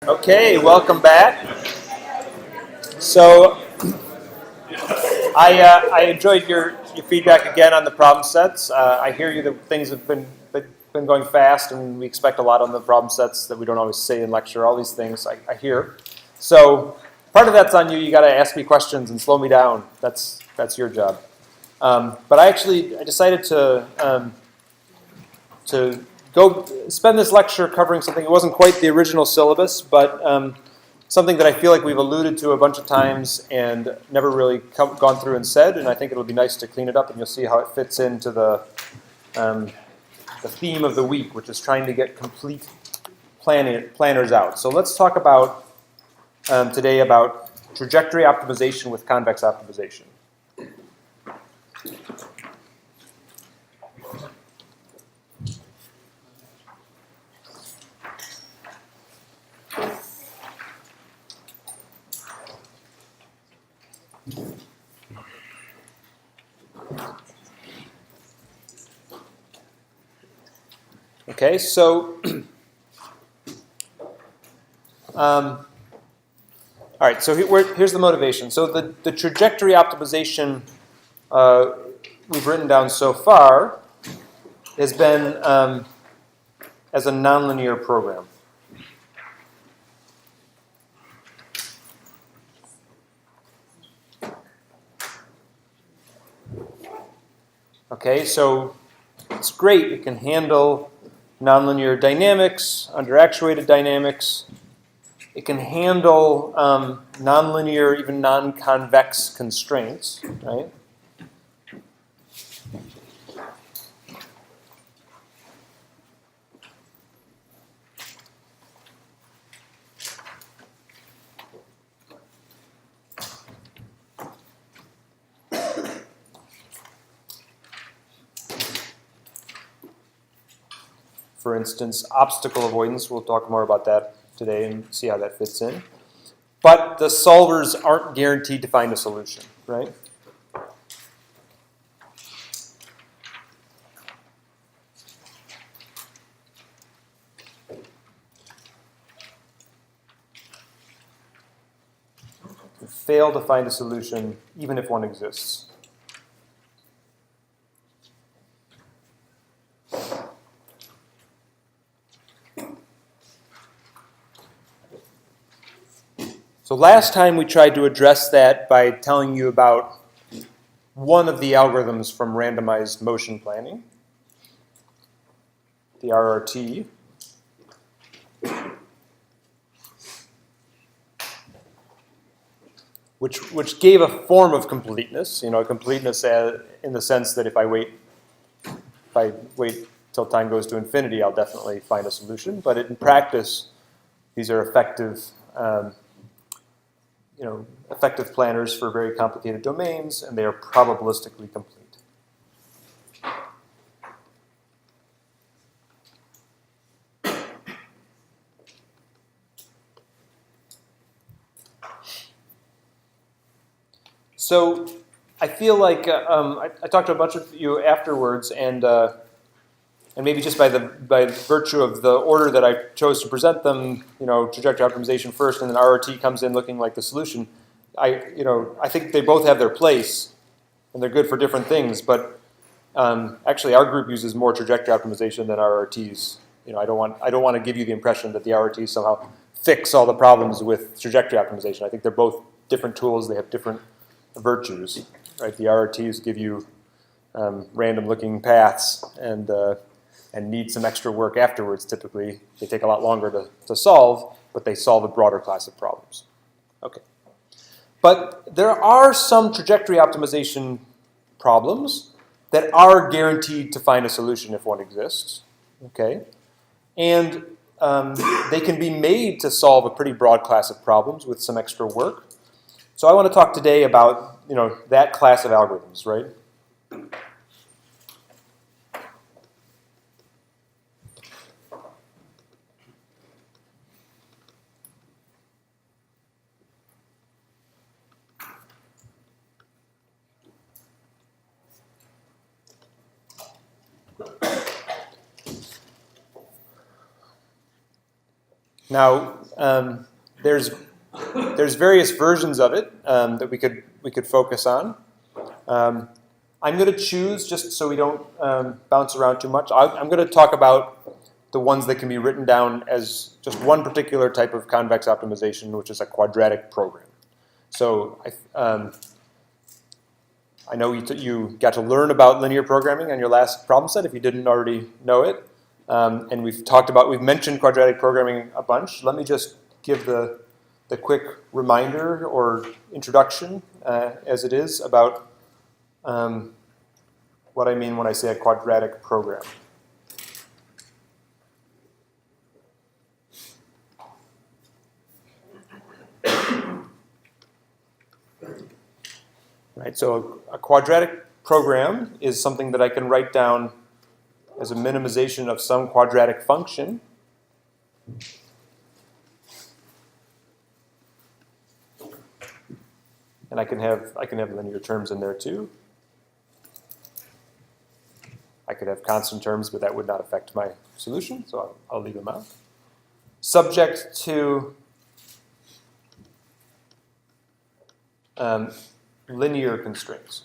Okay, welcome back. So I enjoyed your feedback again on the problem sets. I hear you that things have been going fast, and we expect a lot on the problem sets that we don't always say in lecture. All these things I hear. So part of that's on you. You got to ask me questions and slow me down. That's your job. But I decided to go spend this lecture covering something. It wasn't quite the original syllabus, but something that I feel like we've alluded to a bunch of times and never really gone through and said, and I think it'll be nice to clean it up, and you'll see how it fits into the theme of the week, which is trying to get complete planners out. So let's talk about today about trajectory optimization with convex optimization. Okay, so all right, so here's the motivation. So the trajectory optimization we've written down so far has been as a nonlinear program. Okay, so it's great. It can handle nonlinear dynamics, underactuated dynamics. It can handle nonlinear, even non-convex constraints, right? For instance, obstacle avoidance, we'll talk more about that today and see how that fits in. But the solvers aren't guaranteed to find a solution, right? You fail to find a solution even if one exists. So last time we tried to address that by telling you about one of the algorithms from randomized motion planning, the RRT. Which gave a form of completeness, completeness in the sense that if I wait till time goes to infinity, I'll definitely find a solution. But in practice, these are effective planners for very complicated domains, and they are probabilistically complete. So I feel like I talked to a bunch of you afterwards, and maybe just by virtue of the order that I chose to present them, trajectory optimization first, and then RRT comes in looking like the solution. I think they both have their place, and they're good for different things. But actually, our group uses more trajectory optimization than RRTs. I don't want to give you the impression that the RRTs somehow fix all the problems with trajectory optimization. I think they're both different tools. They have different virtues, right? The RRTs give you random-looking paths and need some extra work afterwards. Typically, they take a lot longer to solve, but they solve a broader class of problems. Okay, but there are some trajectory optimization problems that are guaranteed to find a solution if one exists. Okay, and they can be made to solve a pretty broad class of problems with some extra work. So I want to talk today about that class of algorithms, right? Now, there's various versions of it that we could focus on. I'm going to choose, just so we don't bounce around too much, I'm going to talk about the ones that can be written down as just one particular type of convex optimization, which is a quadratic program. So I know you got to learn about linear programming on your last problem set if you didn't already know it. And we've mentioned quadratic programming a bunch. Let me just give the quick reminder or introduction as it is about what I mean when I say a quadratic program. Right, so a quadratic program is something that I can write down as a minimization of some quadratic function. And I can have linear terms in there too. I could have constant terms, but that would not affect my solution, so I'll leave them out. Subject to linear constraints.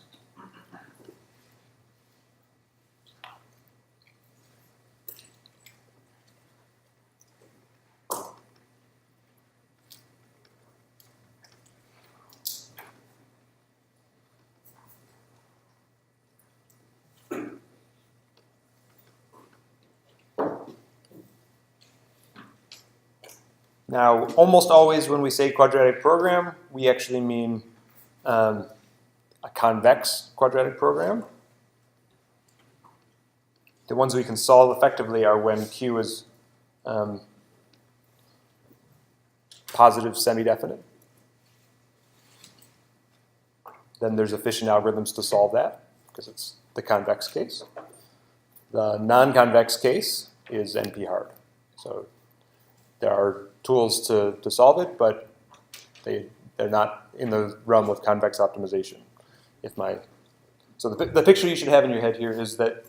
Now, almost always when we say quadratic program, we actually mean a convex quadratic program. The ones we can solve effectively are when Q is positive semi-definite. Then there's efficient algorithms to solve that, because it's the convex case. The non-convex case is NP-hard. So there are tools to solve it, but they're not in the realm of convex optimization. So the picture you should have in your head here is that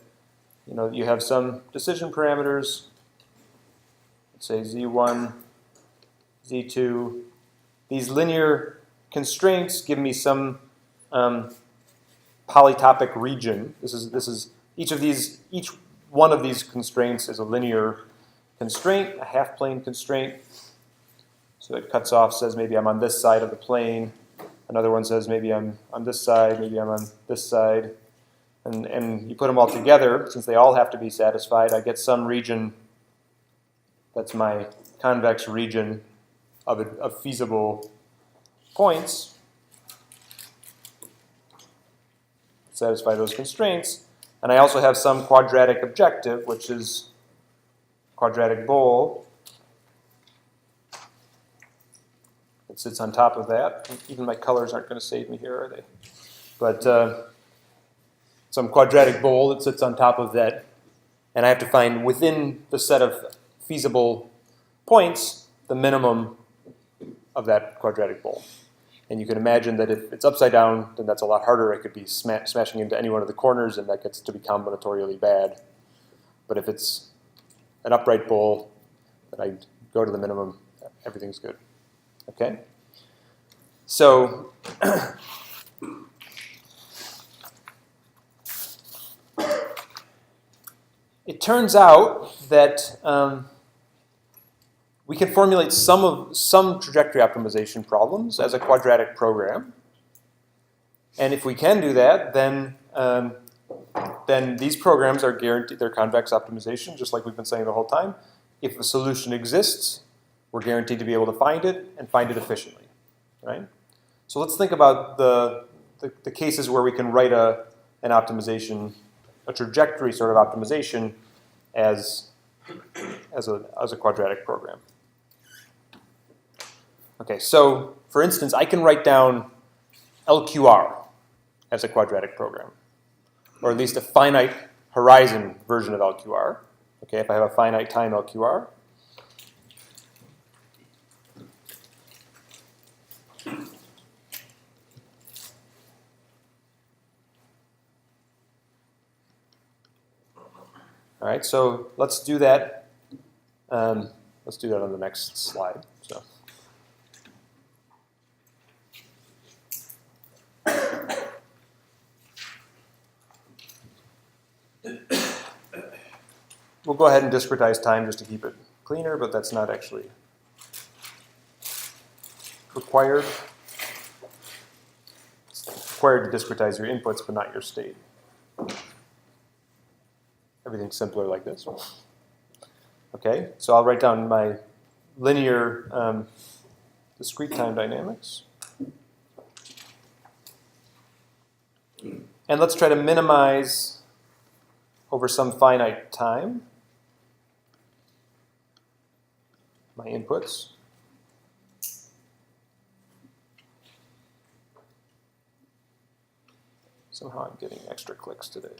you have some decision parameters, let's say Z1, Z2. These linear constraints give me some polytopic region. This is each one of these constraints is a linear constraint, a half-plane constraint. So it cuts off, says maybe I'm on this side of the plane. Another one says maybe I'm on this side, maybe I'm on this side. And you put them all together, since they all have to be satisfied, I get some region that's my convex region of feasible points. Satisfy those constraints. And I also have some quadratic objective, which is quadratic bowl. It sits on top of that. Even my colors aren't going to save me here, are they? But some quadratic bowl that sits on top of that. And I have to find within the set of feasible points the minimum of that quadratic bowl. And you can imagine that if it's upside down, then that's a lot harder. It could be smashing into any one of the corners, and that gets to be combinatorially bad. But if it's an upright bowl, then I go to the minimum, everything's good. Okay? So it turns out that we can formulate some trajectory optimization problems as a quadratic program. And if we can do that, then these programs are guaranteed their convex optimization, just like we've been saying the whole time. If a solution exists, we're guaranteed to be able to find it and find it efficiently, right? So let's think about the cases where we can write an optimization, a trajectory sort of optimization as a quadratic program. Okay, so for instance, I can write down LQR as a quadratic program, or at least a finite horizon version of LQR. Okay, if I have a finite time LQR. All right, so let's do that. Let's do that on the next slide. So we'll go ahead and discretize time just to keep it cleaner, but that's not actually required. It's required to discretize your inputs, but not your state. Everything's simpler like this. Okay, so I'll write down my linear discrete time dynamics. And let's try to minimize over some finite time my inputs. Somehow I'm getting extra clicks today.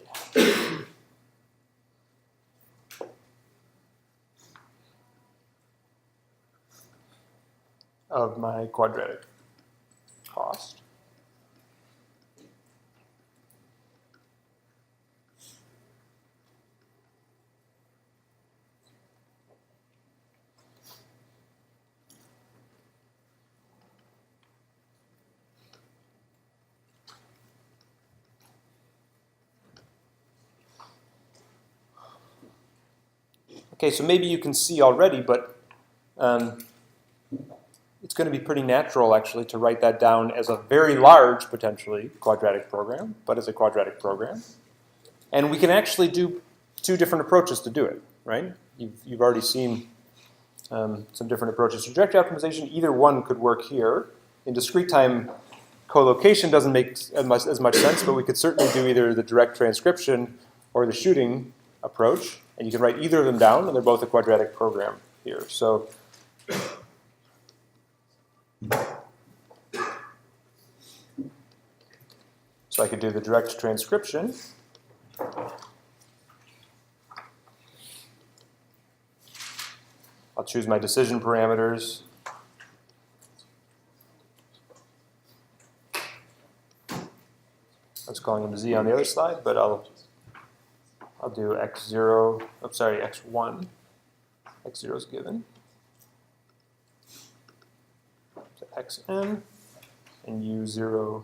Of my quadratic cost. Okay, so maybe you can see already, but it's going to be pretty natural, actually, to write that down as a very large, potentially, quadratic program, but as a quadratic program. And we can actually do two different approaches to do it, right? You've already seen some different approaches. Trajectory optimization, either one could work here. In discrete time, collocation doesn't make as much sense, but we could certainly do either the direct transcription or the shooting approach. And you can write either of them down, and they're both a quadratic program here. So I could do the direct transcription. I'll choose my decision parameters. I was calling them Z on the other slide, but I'll do x0, I'm sorry, x1. x0 is given. So xn and u0,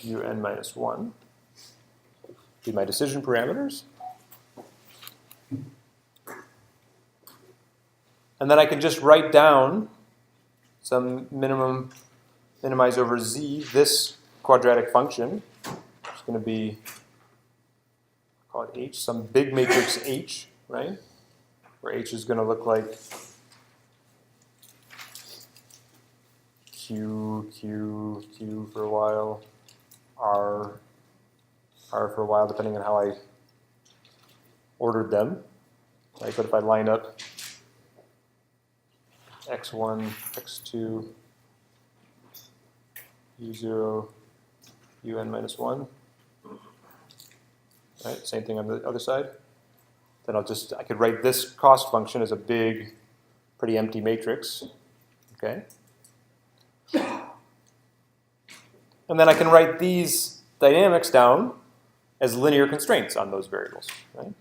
un minus 1. Be my decision parameters. And then I can just write down some minimize over z, this quadratic function. It's going to be, call it H, some big matrix H, right? Where H is going to look like Q, Q, Q for a while, R for a while, depending on how I ordered them. Right? But if I line up x1, x2, u0, un minus 1, right? Same thing on the other side. Then I could write this cost function as a big, pretty empty matrix, okay? And then I can write these dynamics down as linear constraints on those variables, right?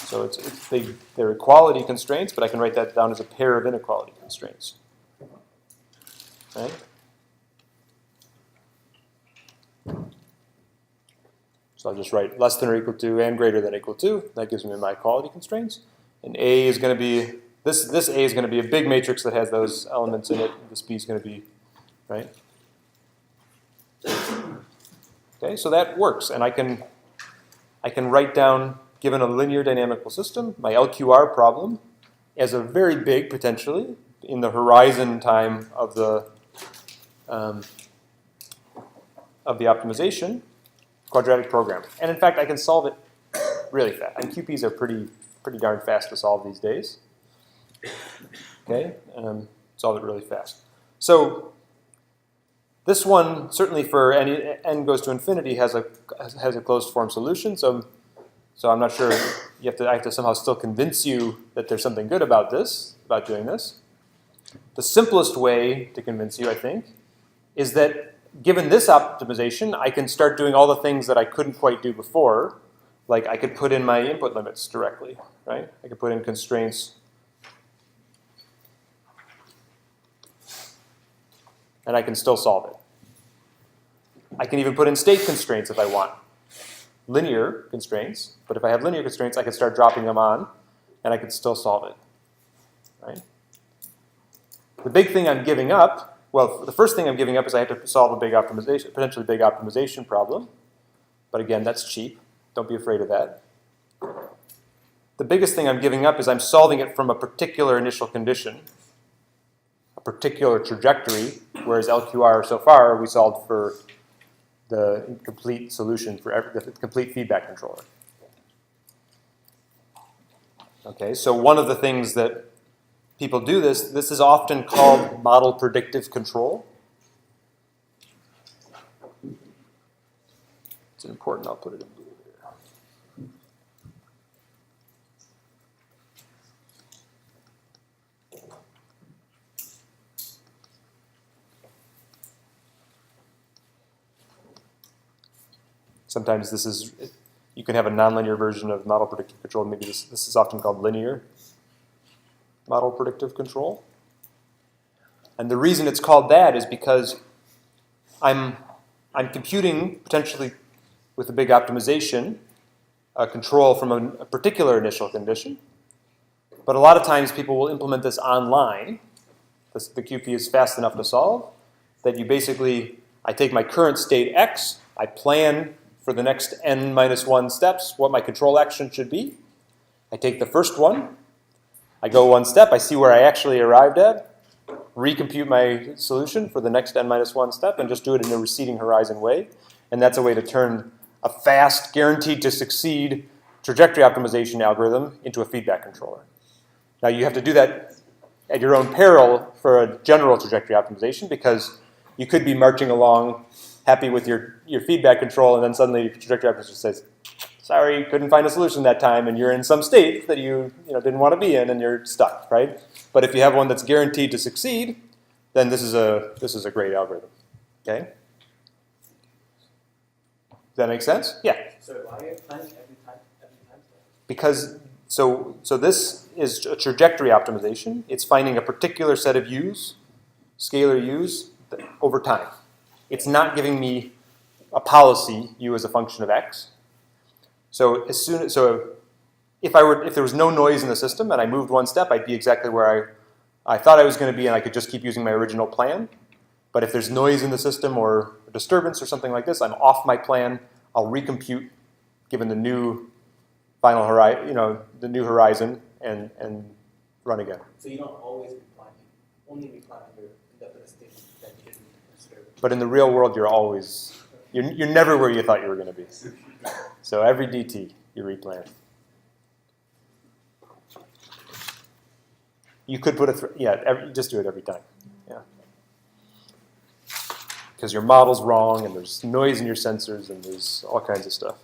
So they're equality constraints, but I can write that down as a pair of inequality constraints, right? So I'll just write less than or equal to and greater than or equal to. That gives me my equality constraints. And A is going to be, this A is going to be a big matrix that has those elements in it. This B is going to be, right? Okay, so that works. And I can write down, given a linear dynamical system, my LQR problem as a very big, potentially, in the horizon time of the optimization, quadratic program. And in fact, I can solve it really fast. And QPs are pretty darn fast to solve these days. Okay, solve it really fast. So this one, certainly for any n goes to infinity, has a closed form solution. So I'm not sure. I have to somehow still convince you that there's something good about this, about doing this. The simplest way to convince you, I think, is that given this optimization, I can start doing all the things that I couldn't quite do before. Like I could put in my input limits directly, right? I could put in constraints. And I can still solve it. I can even put in state constraints if I want. Linear constraints, but if I have linear constraints, I can start dropping them on, and I can still solve it. Right? The big thing I'm giving up, well, the first thing I'm giving up is I have to solve a big optimization, potentially big optimization problem. But again, that's cheap. Don't be afraid of that. The biggest thing I'm giving up is I'm solving it from a particular initial condition, a particular trajectory, whereas LQR so far we solved for the complete solution for the complete feedback controller. Okay, so one of the things that people do this is often called model predictive control. It's important, I'll put it in blue here. Sometimes this is, you can have a nonlinear version of model predictive control. Maybe this is often called linear model predictive control. And the reason it's called that is because I'm computing potentially with a big optimization a control from a particular initial condition. But a lot of times people will implement this online. The QP is fast enough to solve that you basically, I take my current state X, I plan for the next n-1 steps what my control action should be. I take the first one, I go one step, I see where I actually arrived at, recompute my solution for the next n-1 step, and just do it in a receding horizon way. And that's a way to turn a fast, guaranteed to succeed trajectory optimization algorithm into a feedback controller. Now you have to do that at your own peril for a general trajectory optimization, because you could be marching along happy with your feedback control, and then suddenly your trajectory optimization says, sorry, couldn't find a solution that time, and you're in some state that you didn't want to be in, and you're stuck, right? But if you have one that's guaranteed to succeed, then this is a great algorithm. Okay? Does that make sense? Yeah. So why are you planning every time? Because so this is a trajectory optimization. It's finding a particular set of u's, scalar u's, over time. It's not giving me a policy u as a function of x. So if there was no noise in the system and I moved one step, I'd be exactly where I thought I was going to be, and I could just keep using my original plan. But if there's noise in the system or a disturbance or something like this, I'm off my plan. I'll recompute given the new final horizon, the new horizon, and run again. So you don't always be planning, only be planning your indefinite state that you didn't consider. But in the real world, you're never where you thought you were going to be. So every DT, you replan. You could put just do it every time. Yeah. Because your model's wrong, and there's noise in your sensors, and there's all kinds of stuff.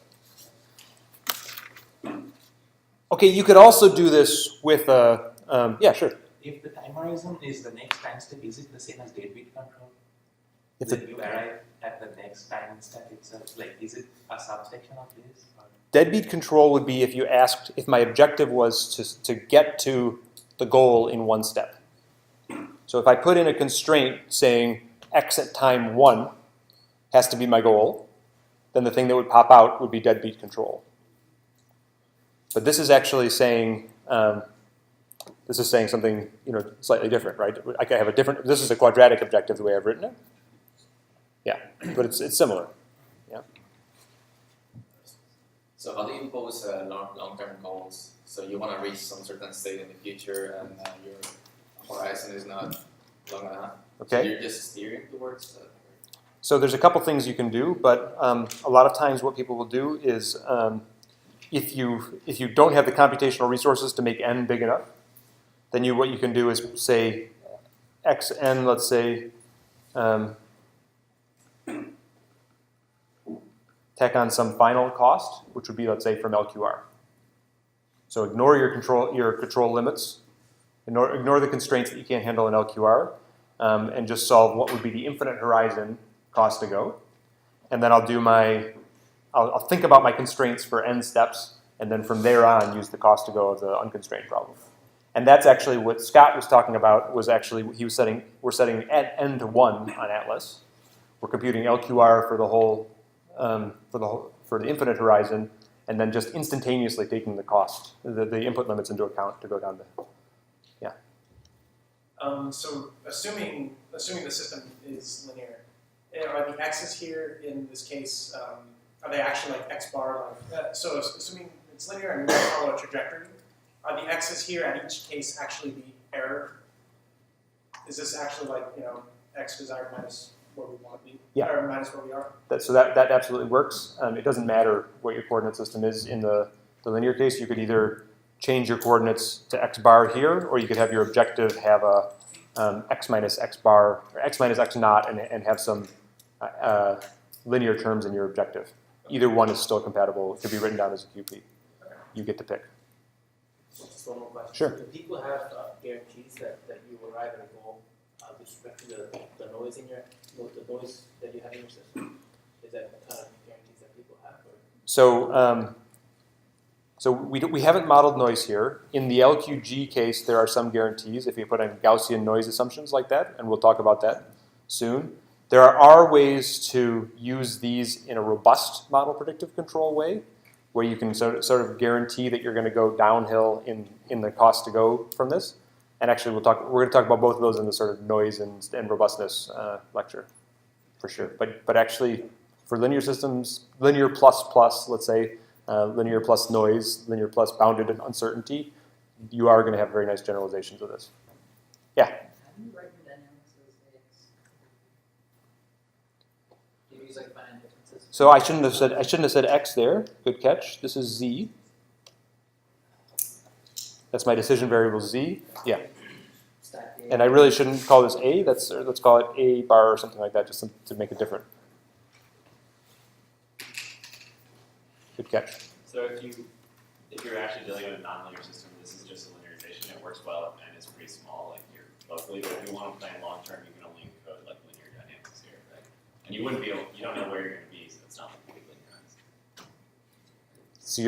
Okay, you could also do this with yeah, sure. If the time horizon is the next time step, is it the same as deadbeat control? If you arrive at the next time step itself, like is it a subsection of this? Or? Deadbeat control would be if you asked if my objective was to get to the goal in one step. So if I put in a constraint saying x at time 1 has to be my goal, then the thing that would pop out would be deadbeat control. But this is actually saying something slightly different, right? I can have a different. This is a quadratic objective the way I've written it. Yeah, but it's similar. Yeah. So how do you impose long-term goals? So you want to reach some certain state in the future, and your horizon is not long enough. Okay. So you're just steering towards that. So there's a couple things you can do, but a lot of times what people will do is if you don't have the computational resources to make n big enough, then what you can do is say xn, let's say, tack on some final cost, which would be, let's say, from LQR. So ignore your control limits, ignore the constraints that you can't handle in LQR, and just solve what would be the infinite horizon cost to go. And then I'll think about my constraints for n steps, and then from there on use the cost to go of the unconstrained problem. And that's actually what Scott was talking about. We're setting at n to 1 on Atlas. we're computing LQR for the whole, for the infinite horizon, and then just instantaneously taking the cost, the input limits into account to go down to, yeah. So assuming the system is linear, are the x's here in this case, are they actually like x bar? So assuming it's linear and we follow a trajectory, are the x's here at each case actually the error? Is this actually like, x desired minus where we want to be, Yeah. or minus where we are? So that absolutely works. It doesn't matter what your coordinate system is in the linear case. You could either change your coordinates to x bar here, or you could have your objective have a x minus x bar, or x minus x naught, and have some linear terms in your objective. Either one is still compatible. It could be written down as a QP. You get to pick. Just one more question. Sure. Do people have guarantees that you arrive at a goal with respect to the noise in the noise that you have in your system? Is that the kind of guarantees that people have? Or? So we haven't modeled noise here. In the LQG case, there are some guarantees if you put in Gaussian noise assumptions like that, and we'll talk about that soon. There are ways to use these in a robust model predictive control way, where you can sort of guarantee that you're going to go downhill in the cost to go from this. And actually, we're going to talk about both of those in the sort of noise and robustness lecture, for sure. But actually, for linear systems, linear plus, let's say, linear plus noise, linear plus bounded uncertainty, you are going to have very nice generalizations of this. Yeah? How do you write your dynamics as AX? Do you use like finite differences? So I shouldn't have said x there. Good catch. This is z. That's my decision variable z. Yeah. Stack A. And I really shouldn't call this a. Let's call it a bar or something like that, just to make it different. Good catch. So if you're actually dealing with a nonlinear system, this is just a linearization. It works well and it's pretty small, like here locally. But if you want to plan long term, you can only encode like linear dynamics here, right? And you wouldn't be able, you don't know where you're going to be, so it's not completely linearized. So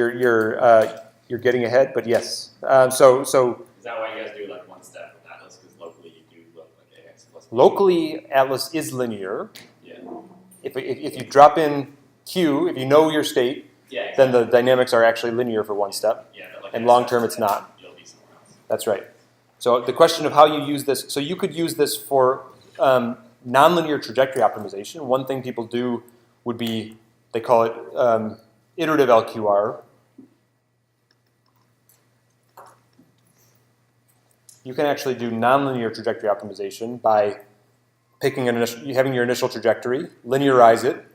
you're getting ahead, but yes. So Is that why you guys do like one step with Atlas? Because locally you do look like AX plus. locally, Atlas is linear. Yeah. If you drop in Q, if you know your state, Yeah. Exactly. then the dynamics are actually linear for one step. Yeah, but like and next long step, term it's not. You'll be somewhere else. That's right. So the question of how you use this, so you could use this for nonlinear trajectory optimization. One thing people do would be, they call it iterative LQR. You can actually do nonlinear trajectory optimization by picking having your initial trajectory, linearize it,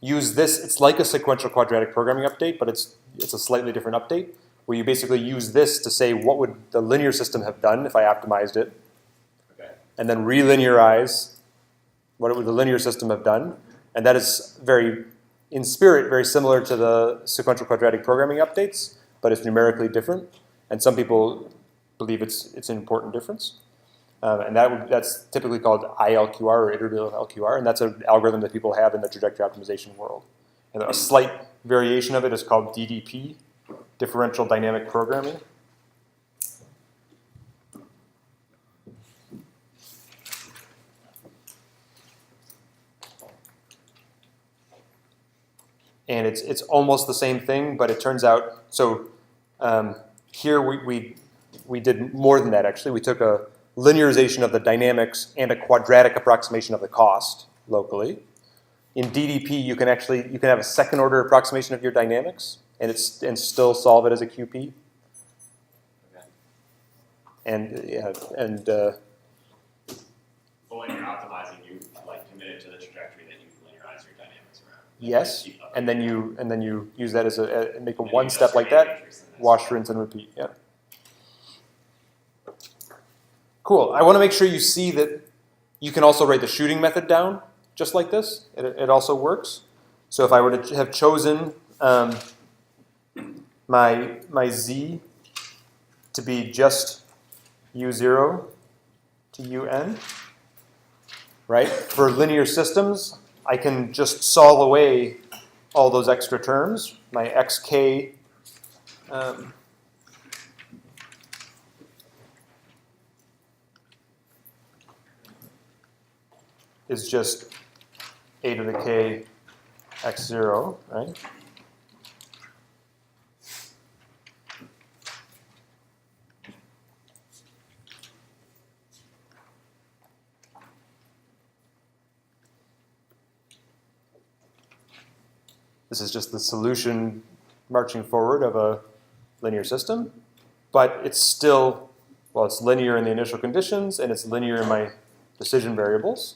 use this. It's like a sequential quadratic programming update, but it's a slightly different update, where you basically use this to say what would the linear system have done if I optimized it, Okay. and then relinearize what would the linear system have done. And that is in spirit, very similar to the sequential quadratic programming updates, but it's numerically different. And some people believe it's an important difference. And that's typically called ILQR or iterative LQR, and that's an algorithm that people have in the trajectory optimization world. And a slight variation of it is called DDP, differential dynamic programming. And it's almost the same thing, but it turns out, so here we did more than that actually. We took a linearization of the dynamics and a quadratic approximation of the cost locally. In DDP, you can have a second order approximation of your dynamics and still solve it as a QP. Okay. And But when you're optimizing, you like committed to the trajectory that you linearize your dynamics around. yes, Keep up. and then you use that as make a And one you step adjust like your that. matrix in this. Wash, rinse, and repeat. Yeah. Cool. I want to make sure you see that you can also write the shooting method down just like this. It also works. So if I were to have chosen my z to be just u0 to un, right? For linear systems, I can just solve away all those extra terms. My xk is just a to the k x0, right? This is just the solution marching forward of a linear system, but it's still, well, it's linear in the initial conditions and it's linear in my decision variables.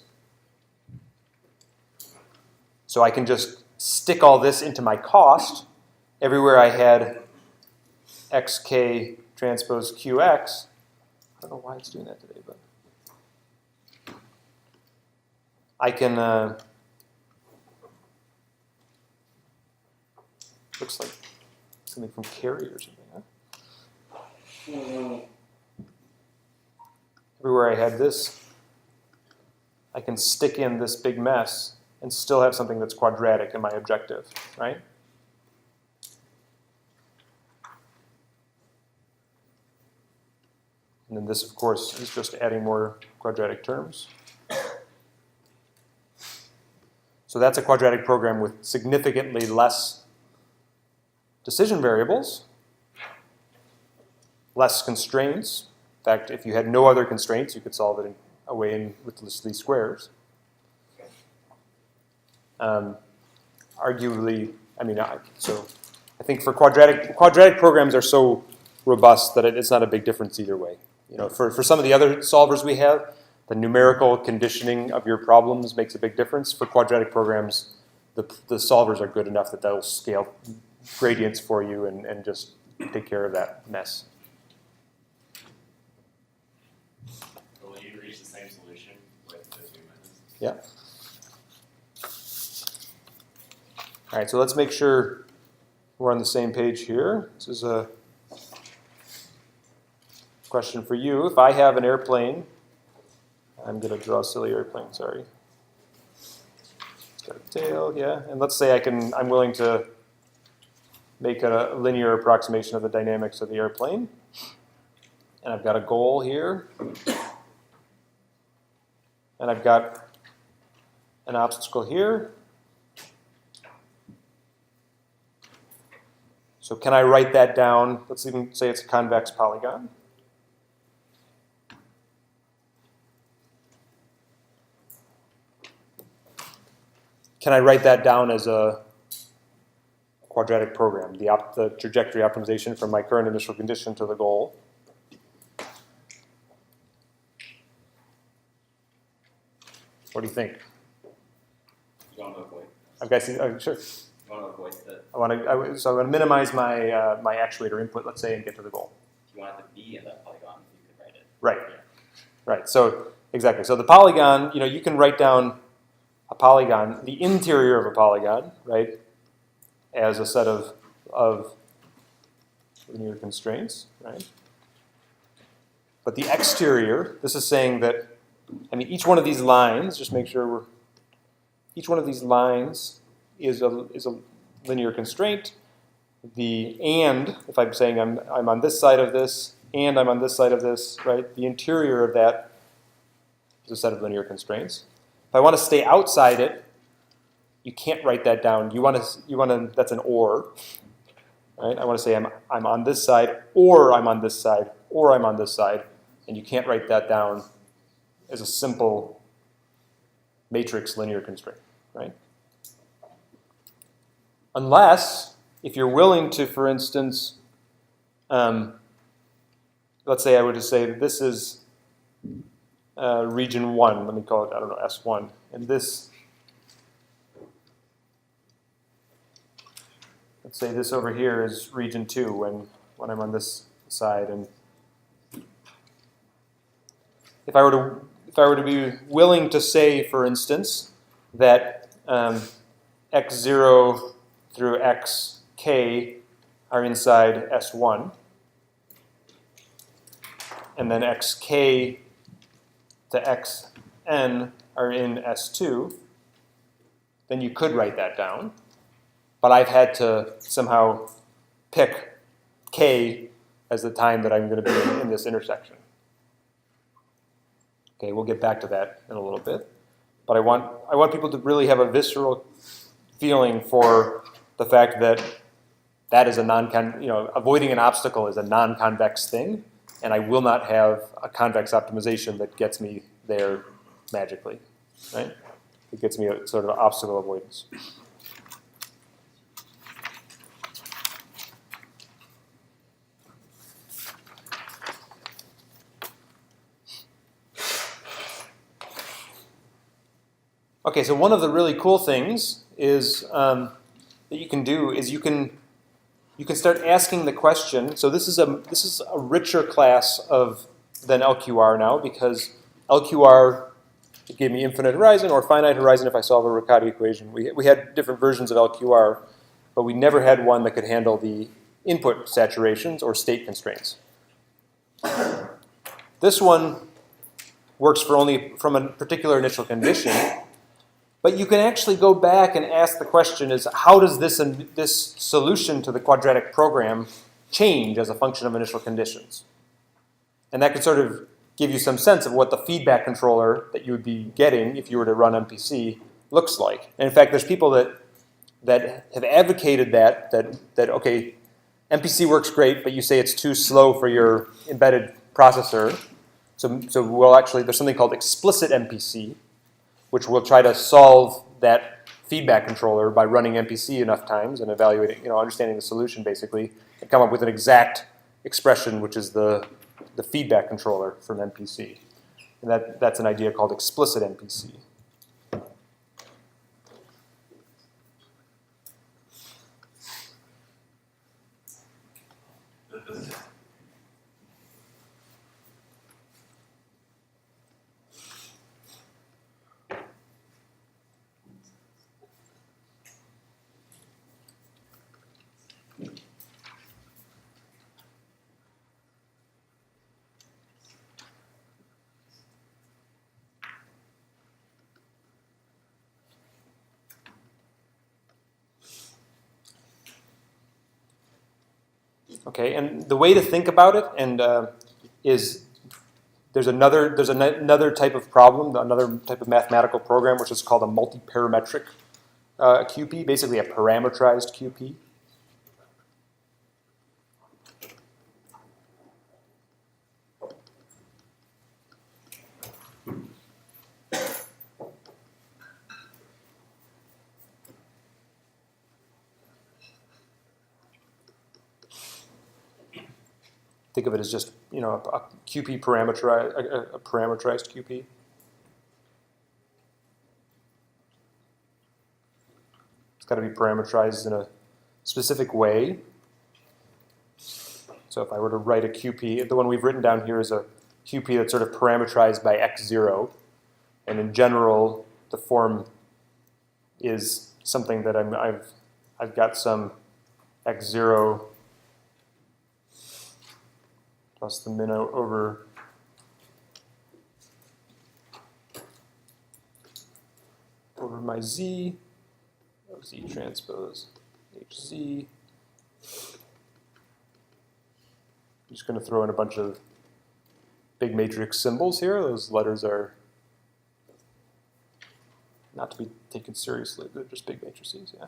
So I can just stick all this into my cost everywhere I had xk transpose qx. I don't know why it's doing that today, but I can, looks like something from Carey or something, huh? Everywhere I had this, I can stick in this big mess and still have something that's quadratic in my objective, right? And then this, of course, is just adding more quadratic terms. So that's a quadratic program with significantly less decision variables, less constraints. In fact, if you had no other constraints, you could solve it away in with these squares. Arguably, I mean, so I think for quadratic programs are so robust that it's not a big difference either way. You know, for some of the other solvers we have, the numerical conditioning of your problems makes a big difference. For quadratic programs, the solvers are good enough that they'll scale gradients for you and just take care of that mess. Will you reach the same solution with the two methods? Yeah. All right, so let's make sure we're on the same page here. This is a question for you. If I have an airplane, I'm going to draw a silly airplane, sorry. It's got a tail, yeah. And let's say I'm willing to make a linear approximation of the dynamics of the airplane. And I've got a goal here. And I've got an obstacle here. So can I write that down? Let's even say it's a convex polygon. Can I write that down as a quadratic program, the trajectory optimization from my current initial condition to the goal? What do you think? You want to avoid. I'm guessing. Sure. You want to avoid the. So I want to minimize my my actuator input, let's say, and get to the goal. If you want it to be in that polygon, you could write it. Right. Right. So exactly. So the polygon, you can write down a polygon, the interior of a polygon, right, as a set of linear constraints, right? But the exterior, this is saying that, each one of these lines, just make sure each one of these lines is a linear constraint. If I'm saying I'm on this side of this, and I'm on this side of this, right, the interior of that is a set of linear constraints. If I want to stay outside it, you can't write that down. You want to. That's an or, right? I want to say I'm on this side, or I'm on this side, or I'm on this side, and you can't write that down as a simple matrix linear constraint, right? Unless if you're willing to, for instance, let's say I were to say that this is region 1, let me call it, I don't know, S1. And this, let's say this over here is region 2 when I'm on this side. And if I were to be willing to say, for instance, that x0 through xk are inside S1, and then xk to xn are in S2, then you could write that down. But I've had to somehow pick k as the time that I'm going to be in this intersection. Okay, we'll get back to that in a little bit. But I want people to really have a visceral feeling for the fact that that is a avoiding an obstacle is a non-convex thing, and I will not have a convex optimization that gets me there magically, right? It gets me a sort of obstacle avoidance. Okay, so one of the really cool things is that you can do is you can start asking the question. So this is a richer class than LQR now, because LQR gave me infinite horizon or finite horizon if I solve a Riccati equation. We had different versions of LQR, but we never had one that could handle the input saturations or state constraints. This one works for only from a particular initial condition. But you can actually go back and ask the question is, how does this solution to the quadratic program change as a function of initial conditions? And that could sort of give you some sense of what the feedback controller that you would be getting if you were to run MPC looks like. And in fact, there's people that have advocated that okay, MPC works great, but you say it's too slow for your embedded processor. So we'll actually, there's something called explicit MPC, which will try to solve that feedback controller by running MPC enough times and evaluating, understanding the solution basically, and come up with an exact expression, which is the feedback controller from MPC. And that's an idea called explicit MPC. Okay, and the way to think about it is there's another type of problem, another type of mathematical program, which is called a multi-parametric QP, basically a parameterized QP. Think of it as just a QP parameterized, a parameterized QP. It's got to be parameterized in a specific way. So if I were to write a QP, the one we've written down here is a QP that's sort of parameterized by x0, and in general, the form is something that I've got some x0 plus the min over my z, z transpose hz. I'm just going to throw in a bunch of big matrix symbols here. Those letters are not to be taken seriously. They're just big matrices, yeah.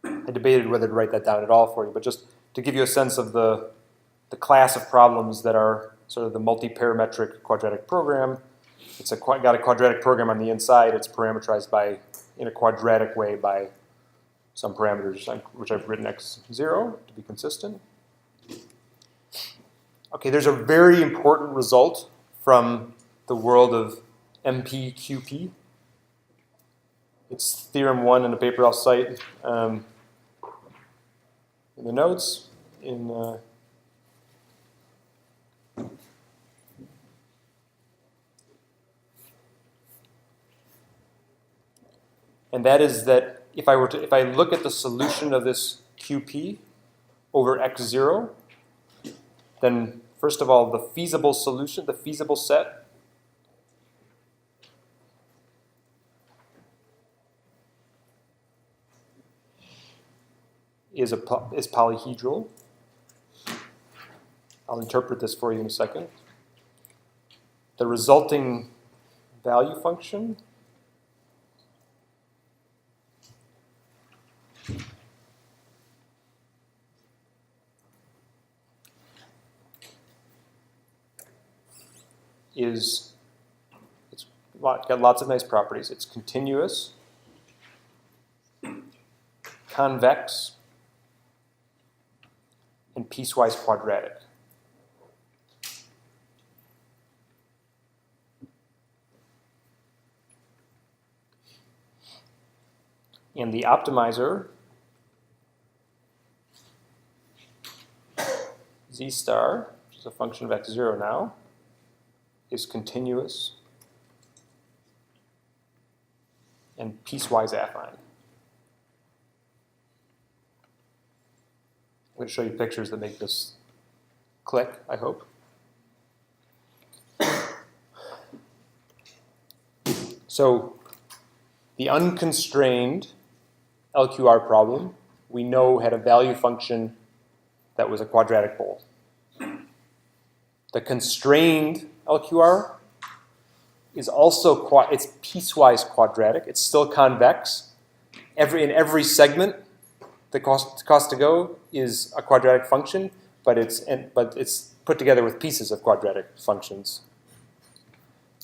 I debated whether to write that down at all for you, but just to give you a sense of the class of problems that are sort of the multi-parametric quadratic program. It's got a quadratic program on the inside. It's parameterized in a quadratic way by some parameters, which I've written x0 to be consistent. Okay, there's a very important result from the world of MPQP. It's theorem 1 in a paper I'll cite in the notes. And that is that if I look at the solution of this QP over x0, then first of all, the feasible solution, the feasible set, is polyhedral. I'll interpret this for you in a second. The resulting value function it's got lots of nice properties. It's continuous, convex, and piecewise quadratic. And the optimizer, z star, which is a function of x0 now, is continuous and piecewise affine. I'm going to show you pictures that make this click, I hope. So the unconstrained LQR problem, we know had a value function that was a quadratic pole. The constrained LQR is also it's piecewise quadratic. It's still convex. In every segment, the cost to go is a quadratic function, but it's put together with pieces of quadratic functions.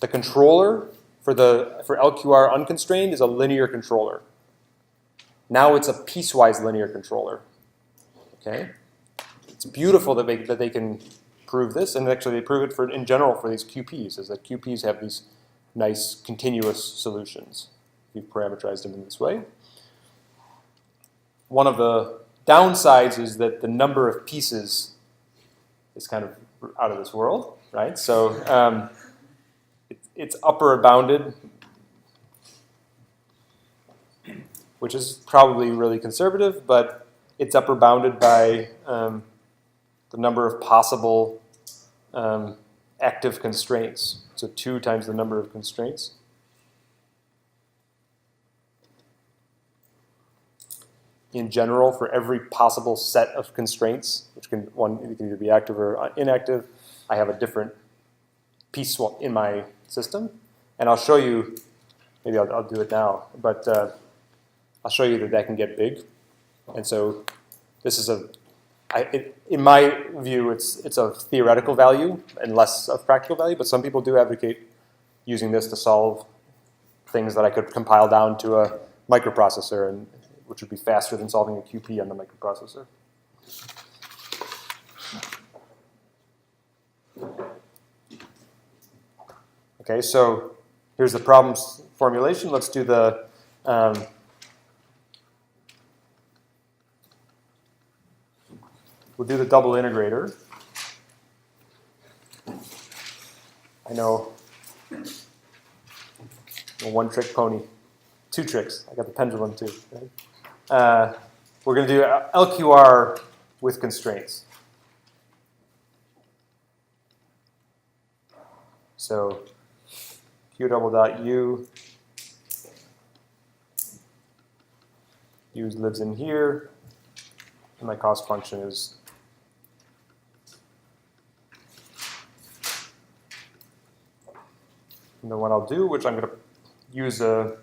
The controller for LQR unconstrained is a linear controller. Now it's a piecewise linear controller. Okay, it's beautiful that they can prove this, and actually they prove it in general for these QPs, is that QPs have these nice continuous solutions. We've parameterized them in this way. One of the downsides is that the number of pieces is kind of out of this world, right? So it's upper bounded, which is probably really conservative, but it's upper bounded by the number of possible active constraints. So 2 times the number of constraints. In general, for every possible set of constraints, which can either be active or inactive, I have a different piece in my system. And I'll show you, maybe I'll do it now, but I'll show you that can get big. And so this is in my view, it's a theoretical value and less of practical value, but some people do advocate using this to solve things that I could compile down to a microprocessor, which would be faster than solving a QP on the microprocessor. Okay, so here's the problem formulation. Let's do the we'll do the double integrator. I know, a one-trick pony. 2 tricks. I got the pendulum too. Right? We're going to do LQR with constraints. So Q double dot U. U lives in here, and my cost function is and then what I'll do, which I'm going to use a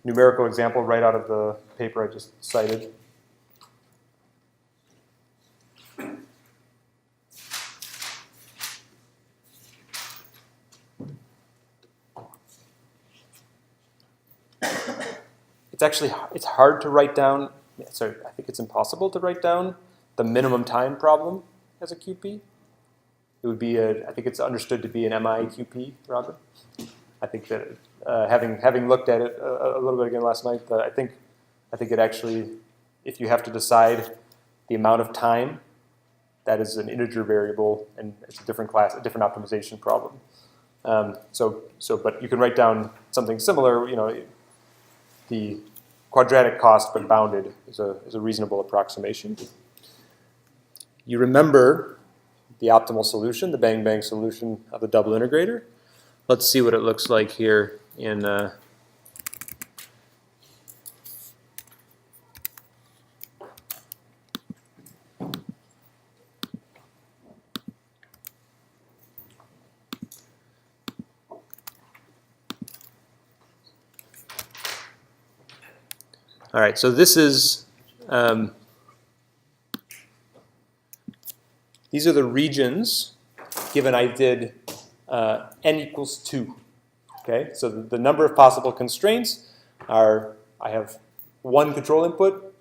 numerical example right out of the paper I just cited. It's hard to write down, sorry, I think it's impossible to write down the minimum time problem as a QP. It would be I think it's understood to be an MI QP, Robin. I think that having looked at it a little bit again last night, I think it actually, if you have to decide the amount of time, that is an integer variable, and it's a different class, a different optimization problem. But you can write down something similar. You know, the quadratic cost but bounded is a reasonable approximation. You remember the optimal solution, the bang-bang solution of the double integrator. Let's see what it looks like here in All right, so this is, these are the regions given I did n equals 2. Okay, so the number of possible constraints are, I have one control input.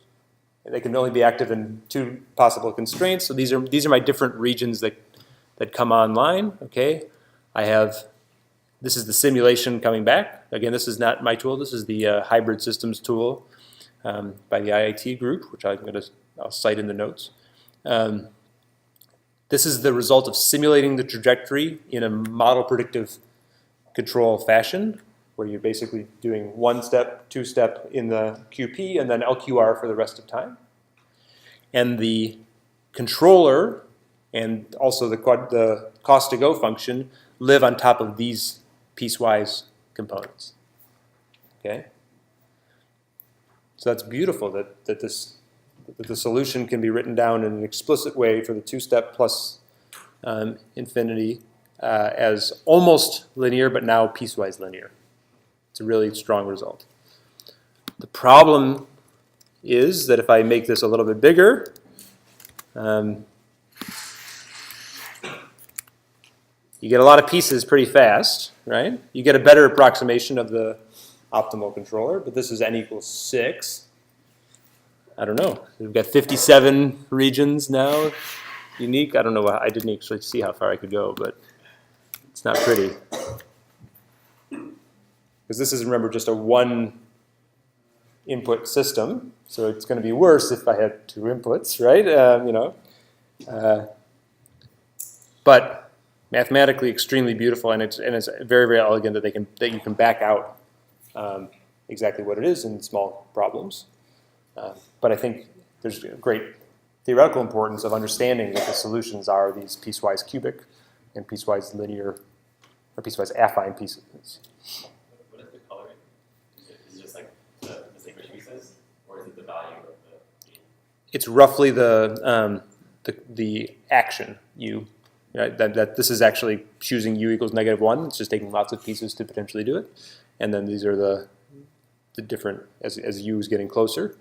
They can only be active in 2 possible constraints. So these are my different regions that come online. Okay, I have, this is the simulation coming back. Again, this is not my tool. This is the hybrid systems tool by the IIT group, which I'll cite in the notes. This is the result of simulating the trajectory in a model predictive control fashion, where you're basically doing 1 step, 2 step in the QP, and then LQR for the rest of time. And the controller and also the cost to go function live on top of these piecewise components. Okay? So that's beautiful that the solution can be written down in an explicit way for the 2-step plus infinity as almost linear, but now piecewise linear. It's a really strong result. The problem is that if I make this a little bit bigger, you get a lot of pieces pretty fast, right? You get a better approximation of the optimal controller, but this is n equals 6. I don't know. We've got 57 regions now, unique. I don't know. I didn't actually see how far I could go, but it's not pretty. Because this is, remember, just a 1 input system, so it's going to be worse if I had 2 inputs, right? But mathematically extremely beautiful, and it's very, very elegant that you can back out exactly what it is in small problems. But I think there's great theoretical importance of understanding that the solutions are these piecewise cubic and piecewise linear or piecewise affine pieces. What is the coloring? Is it just like the distinguished pieces, or is it the value of the? It's roughly the action u. Right? That this is actually choosing u equals -1. It's just taking lots of pieces to potentially do it, and then these are the different as u is getting closer.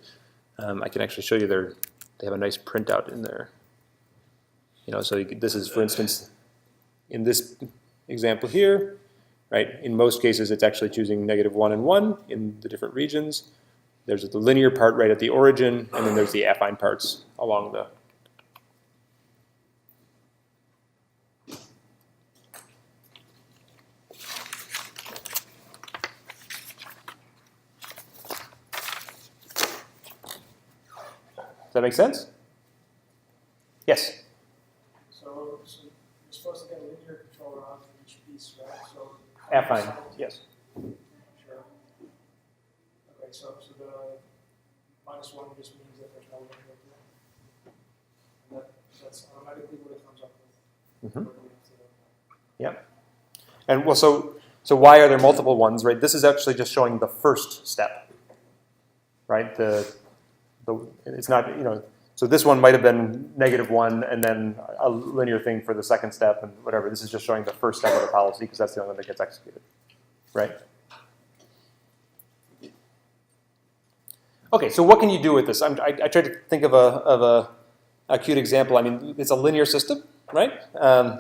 I can actually show you they have a nice printout in there. So this is, for instance, in this example here, right? In most cases, it's actually choosing -1 and 1 in the different regions. There's the linear part right at the origin, and then there's the affine parts along the. Does that make sense? Yes? So you're supposed to get a linear controller onto each piece, right? So Affine, yes. Sure. Okay, so the -1 just means that there's no linear control. And that's automatically what it comes up with. Mm-hmm. Yeah. And well, so why are there multiple ones, right? This is actually just showing the first step, right? It's not, so this one might have been -1 and then a linear thing for the second step and whatever. This is just showing the first step of the policy because that's the only one that gets executed, right? Okay, so what can you do with this? I tried to think of a cute example. I mean, it's a linear system, right?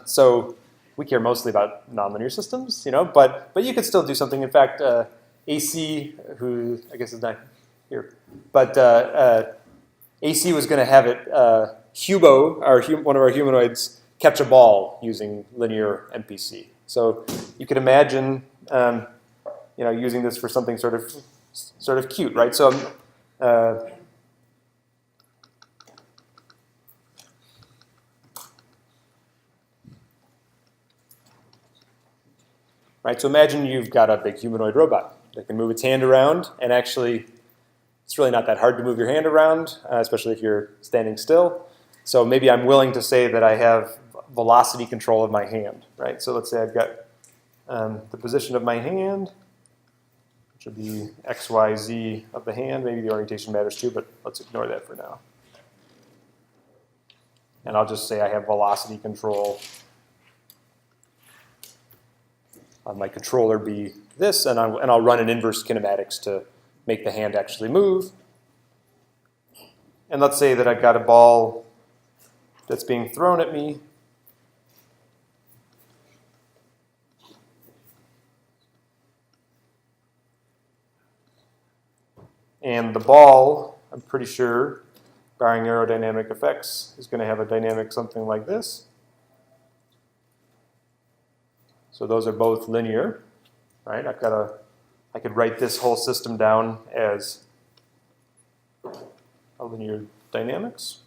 So we care mostly about nonlinear systems, but you could still do something. In fact, AC, who I guess is not here, but AC was going to have it, Hubo, one of our humanoids, catch a ball using linear MPC. So you could imagine, using this for something sort of cute, right? So, right. So imagine you've got a big humanoid robot that can move its hand around, and actually, it's really not that hard to move your hand around, especially if you're standing still. So maybe I'm willing to say that I have velocity control of my hand, right? So let's say I've got the position of my hand, which would be X, Y, Z of the hand. Maybe the orientation matters too, but let's ignore that for now. And I'll just say I have velocity control of my controller be this, and I'll run an inverse kinematics to make the hand actually move. And let's say that I've got a ball that's being thrown at me. And the ball, I'm pretty sure, barring aerodynamic effects, is going to have a dynamic something like this. So those are both linear, right? I could write this whole system down as a linear dynamics.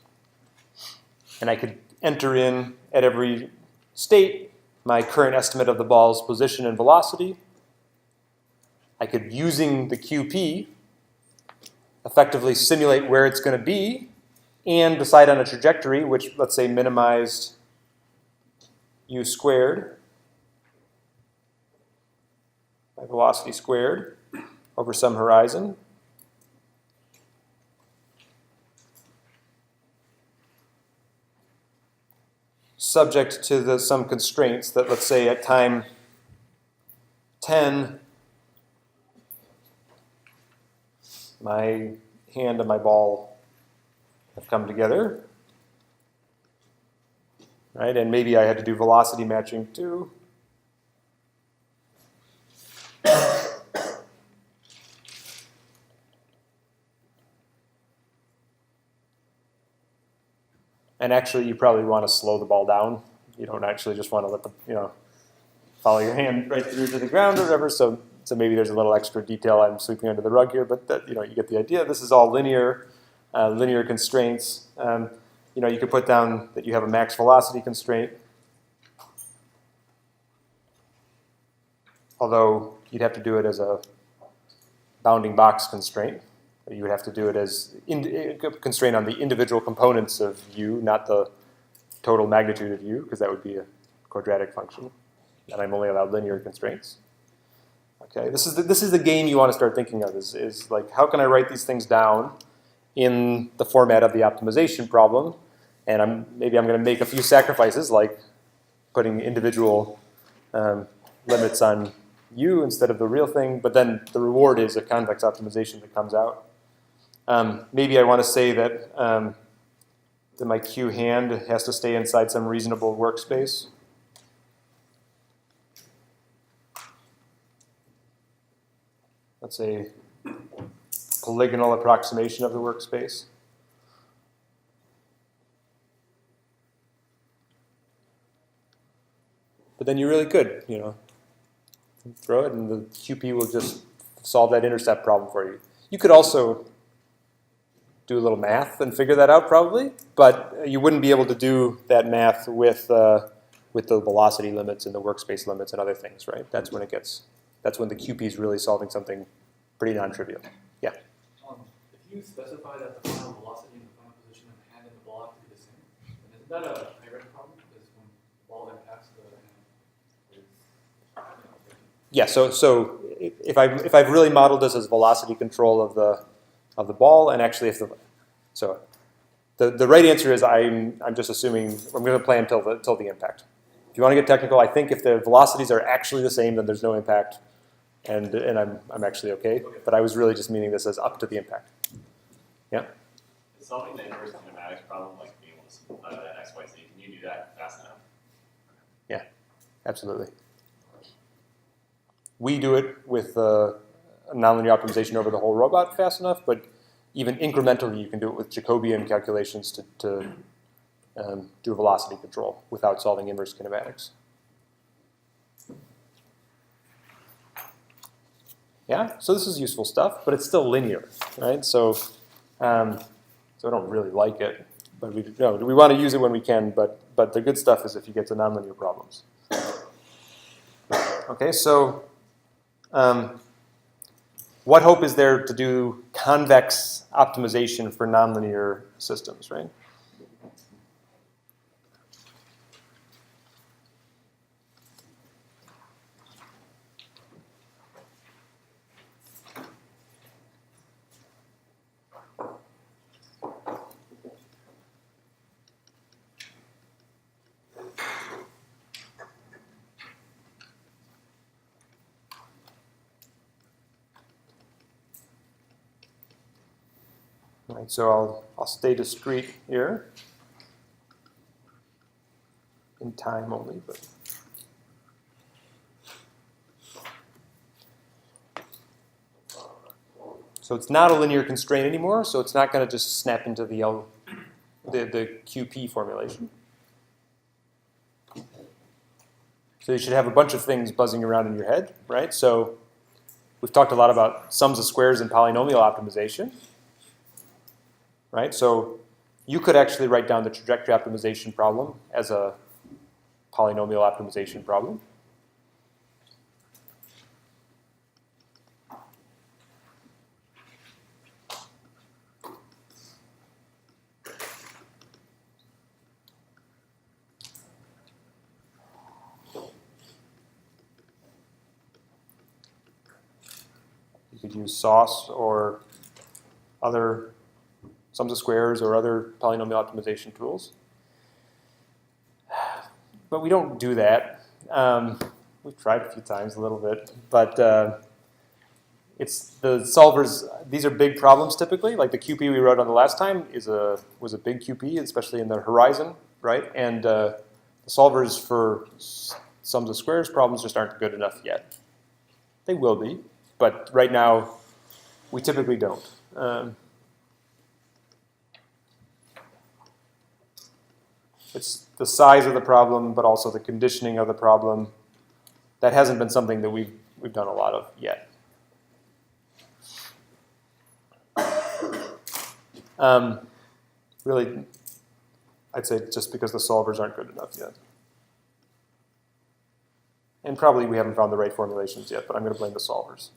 And I could enter in at every state my current estimate of the ball's position and velocity. I could, using the QP, effectively simulate where it's going to be and decide on a trajectory, which, let's say, minimized u squared by velocity squared over some horizon. Subject to some constraints that, let's say, at time 10, my hand and my ball have come together, right? And maybe I had to do velocity matching too. And actually, you probably want to slow the ball down. You don't actually just want to let the, follow your hand right through to the ground or whatever. So maybe there's a little extra detail I'm sweeping under the rug here, but that, you get the idea. This is all linear constraints. You could put down that you have a max velocity constraint. Although you'd have to do it as a bounding box constraint. You would have to do it as constraint on the individual components of u, not the total magnitude of u, because that would be a quadratic function. And I'm only allowed linear constraints. Okay, this is the game you want to start thinking of. Is like, how can I write these things down in the format of the optimization problem? And maybe I'm going to make a few sacrifices, like putting individual limits on u instead of the real thing. But then the reward is a convex optimization that comes out. Maybe I want to say that my Q hand has to stay inside some reasonable workspace. Let's say polygonal approximation of the workspace. But then you really could, throw it and the QP will just solve that intercept problem for you. You could also do a little math and figure that out probably, but you wouldn't be able to do that math with the velocity limits and the workspace limits and other things, right? That's when the QP is really solving something pretty non-trivial. Yeah? If you specify that the final velocity and the final position of the hand and the ball have to be the same, then isn't that a high-rate problem? Because when the ball impacts the hand, Yeah, so if I've really modeled this as velocity control of the ball, and actually the right answer is I'm just assuming I'm going to play until the impact. If you want to get technical, I think if the velocities are actually the same, then there's no impact, and I'm actually okay. But I was really just meaning this as up to the impact. Yeah. Solving the inverse kinematics problem, like being able to simplify that x, y, z, can you do that fast enough? Yeah, absolutely. We do it with nonlinear optimization over the whole robot fast enough, but even incrementally, you can do it with Jacobian calculations to do velocity control without solving inverse kinematics. Yeah, so this is useful stuff, but it's still linear, right? So I don't really like it, but we want to use it when we can. But the good stuff is if you get to nonlinear problems. Okay, so what hope is there to do convex optimization for nonlinear systems, right? All right, so I'll stay discrete here. In time only, but. So it's not a linear constraint anymore, so it's not going to just snap into the QP formulation. So you should have a bunch of things buzzing around in your head, right? So we've talked a lot about sums of squares and polynomial optimization, right? So you could actually write down the trajectory optimization problem as a polynomial optimization problem. You could use sauce or other sums of squares or other polynomial optimization tools. But we don't do that. We've tried a few times a little bit, but it's the solvers. These are big problems typically. Like the QP we wrote on the last time was a big QP, especially in the horizon, right? And the solvers for sums of squares problems just aren't good enough yet. They will be, but right now we typically don't. It's the size of the problem, but also the conditioning of the problem. That hasn't been something that we've done a lot of yet. Really, I'd say just because the solvers aren't good enough yet. And probably we haven't found the right formulations yet, but I'm going to blame the solvers.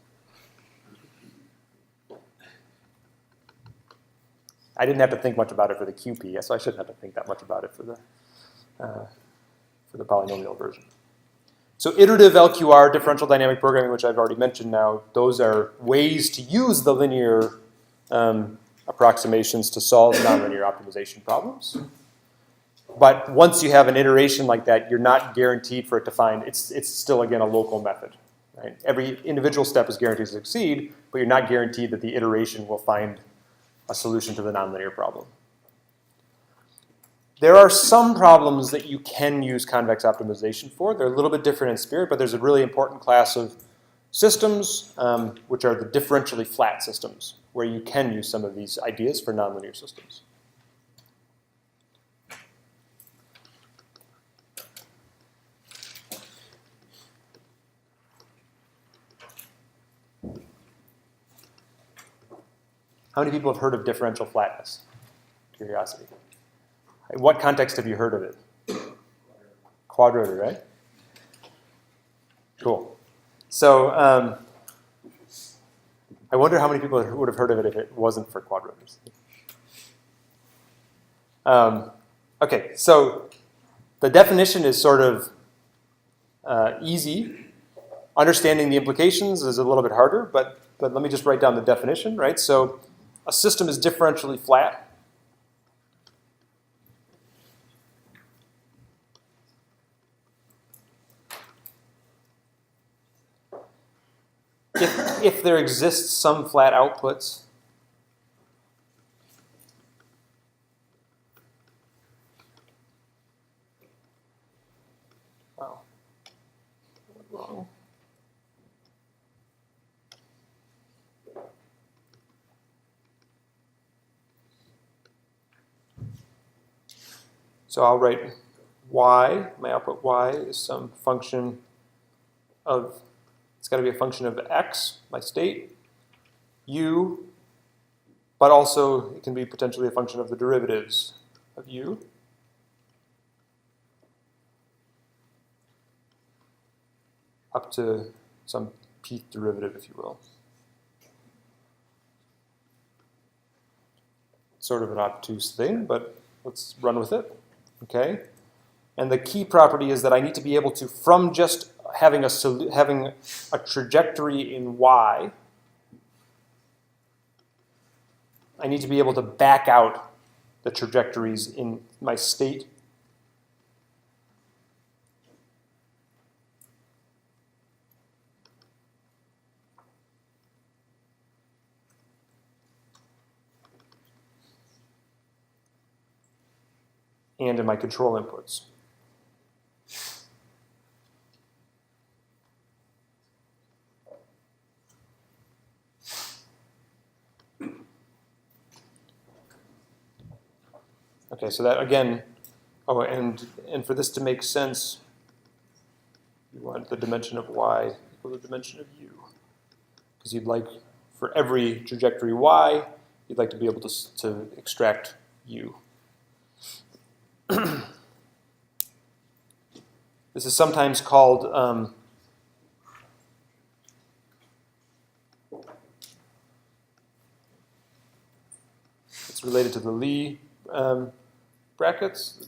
I didn't have to think much about it for the QP, so I shouldn't have to think that much about it for the polynomial version. So iterative LQR, differential dynamic programming, which I've already mentioned now, those are ways to use the linear approximations to solve nonlinear optimization problems. But once you have an iteration like that, you're not guaranteed for it to find, it's still, again, a local method. Right? Every individual step is guaranteed to succeed, but you're not guaranteed that the iteration will find a solution to the nonlinear problem. There are some problems that you can use convex optimization for. They're a little bit different in spirit, but there's a really important class of systems, which are the differentially flat systems, where you can use some of these ideas for nonlinear systems. How many people have heard of differential flatness? Curiosity. In what context have you heard of it? Quadrotor, right? Cool. So I wonder how many people would have heard of it if it wasn't for quadrotors. Okay, so the definition is sort of easy. Understanding the implications is a little bit harder, but let me just write down the definition, right? So a system is differentially flat if there exists some flat outputs wow. Wrong. So I'll write y, my output y is some function of, it's got to be a function of x, my state, u, but also it can be potentially a function of the derivatives of u. Up to some pth derivative, if you will. Sort of an obtuse thing, but let's run with it. Okay? And the key property is that I need to be able to, from just having a trajectory in y, I need to be able to back out the trajectories in my state. and in my control inputs. Okay, so that again, oh, and for this to make sense, you want the dimension of y equal to the dimension of u. Because you'd like, for every trajectory y, you'd like to be able to extract u. This is sometimes called it's related to the Lie brackets.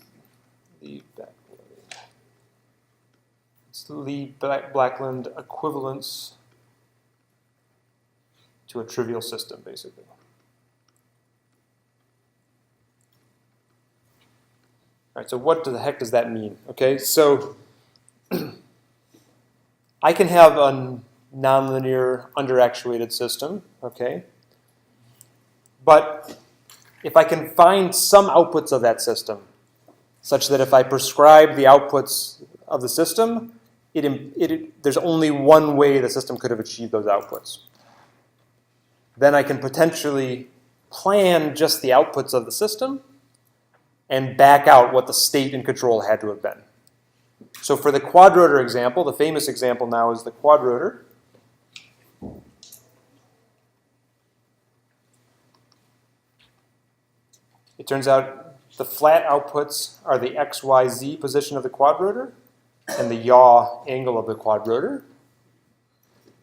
It's the Lie-Blackland equivalence to a trivial system, basically. All right, so what the heck does that mean? Okay, so I can have a nonlinear underactuated system, okay? But if I can find some outputs of that system, such that if I prescribe the outputs of the system, there's only one way the system could have achieved those outputs. Then I can potentially plan just the outputs of the system and back out what the state and control had to have been. So for the quadrotor example, the famous example now is the quadrotor. It turns out the flat outputs are the x, y, z position of the quadrotor and the yaw angle of the quadrotor.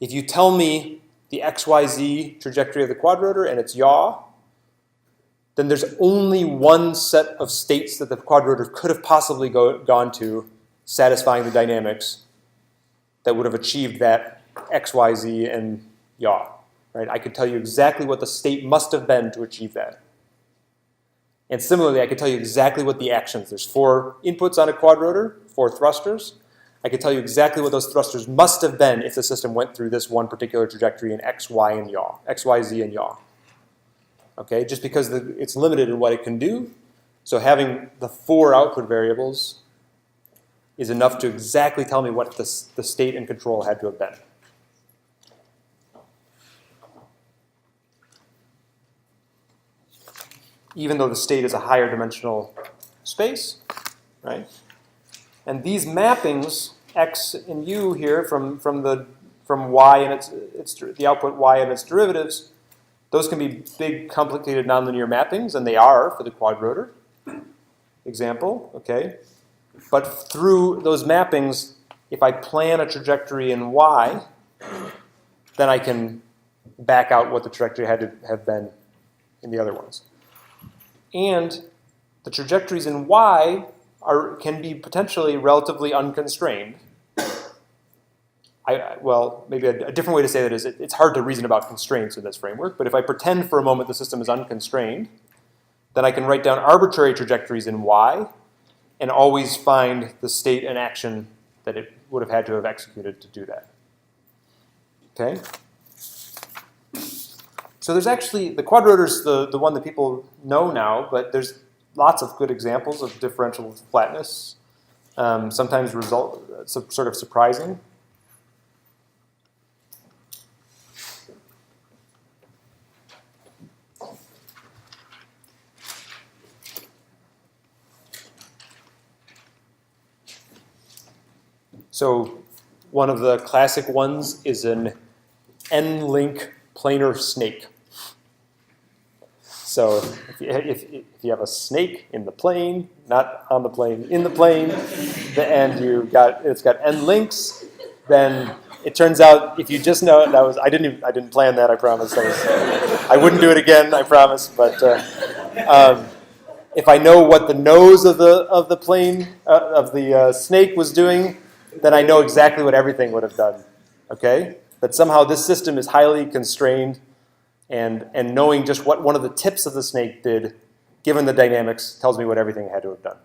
If you tell me the x, y, z trajectory of the quadrotor and its yaw, then there's only one set of states that the quadrotor could have possibly gone to, satisfying the dynamics, that would have achieved that x, y, z, and yaw. Right? I could tell you exactly what the state must have been to achieve that. And similarly, I could tell you exactly what the actions. There's 4 inputs on a quadrotor, 4 thrusters. I could tell you exactly what those thrusters must have been if the system went through this one particular trajectory in x, y, and yaw, x, y, z, and yaw. Okay, just because it's limited in what it can do. So having the 4 output variables is enough to exactly tell me what the state and control had to have been. Even though the state is a higher dimensional space, right? And these mappings, x and u here, from y and the output y and its derivatives, those can be big, complicated nonlinear mappings, and they are for the quadrotor example, okay? But through those mappings, if I plan a trajectory in y, then I can back out what the trajectory had to have been in the other ones. And the trajectories in y can be potentially relatively unconstrained. Well, maybe a different way to say that is it's hard to reason about constraints in this framework, but if I pretend for a moment the system is unconstrained, then I can write down arbitrary trajectories in y and always find the state and action that it would have had to have executed to do that. Okay? So there's actually, the quadrotor's the one that people know now, but there's lots of good examples of differential flatness, sometimes sort of surprising. So one of the classic ones is an n-link planar snake. So if you have a snake in the plane, not on the plane, in the plane, and it's got n links, then it turns out if you just know I didn't plan that, I promise. I wouldn't do it again, I promise. But if I know what the nose of the plane of the snake was doing, then I know exactly what everything would have done. Okay? But somehow this system is highly constrained, and knowing just what one of the tips of the snake did, given the dynamics, tells me what everything had to have done.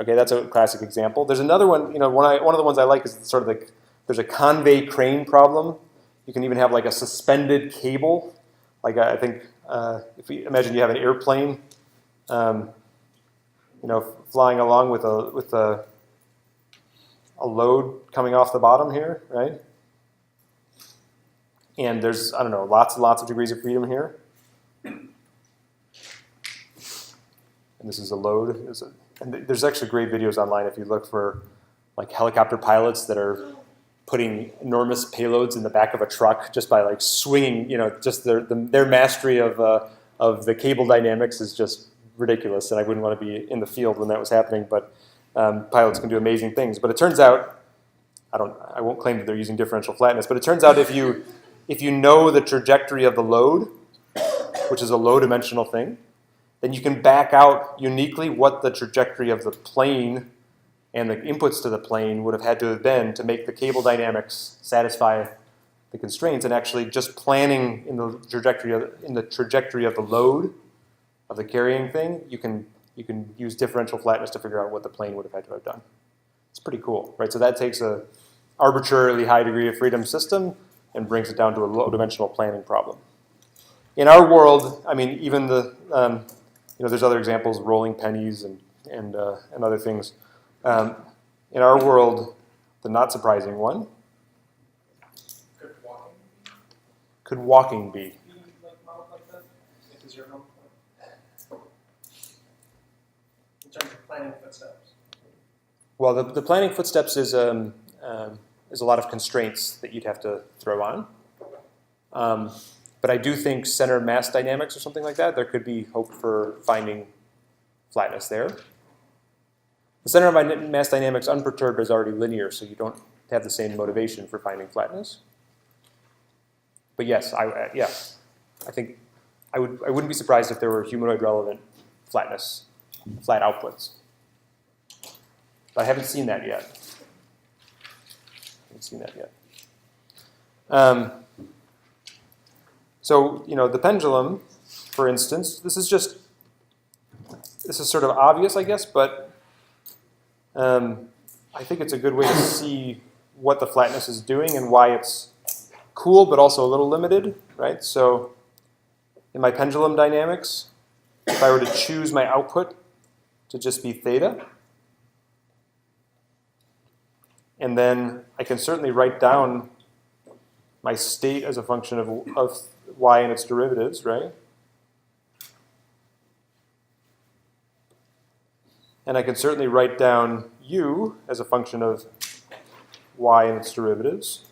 Okay, that's a classic example. There's another one, one of the ones I like is sort of like, there's a convey crane problem. You can even have like a suspended cable. Like I think, if we imagine you have an airplane, flying along with a load coming off the bottom here, right? And there's, I don't know, lots and lots of degrees of freedom here. And this is a load. And there's actually great videos online if you look for like helicopter pilots that are putting enormous payloads in the back of a truck just by like swinging, just their mastery of the cable dynamics is just ridiculous. And I wouldn't want to be in the field when that was happening, but pilots can do amazing things. But it turns out, I won't claim that they're using differential flatness, but it turns out if you know the trajectory of the load, which is a low-dimensional thing, then you can back out uniquely what the trajectory of the plane and the inputs to the plane would have had to have been to make the cable dynamics satisfy the constraints. And actually just planning in the trajectory of the load of the carrying thing, you can use differential flatness to figure out what the plane would have had to have done. It's pretty cool, right? So that takes a arbitrarily high degree of freedom system and brings it down to a low-dimensional planning problem. In our world, I mean, even there's other examples, rolling pennies and other things. In our world, the not surprising one, could walking be? Like modeled like that? Like is your home point? In terms of planning footsteps. Well, the planning footsteps is a lot of constraints that you'd have to throw on. But I do think center mass dynamics or something like that, there could be hope for finding flatness there. The center of mass dynamics unperturbed is already linear, so you don't have the same motivation for finding flatness. But yes, I think I wouldn't be surprised if there were humanoid relevant flat outputs. But I haven't seen that yet. So, the pendulum, for instance, this is sort of obvious, I guess, but I think it's a good way to see what the flatness is doing and why it's cool, but also a little limited, right? So in my pendulum dynamics, if I were to choose my output to just be theta, and then I can certainly write down my state as a function of y and its derivatives, right? And I can certainly write down u as a function of y and its derivatives.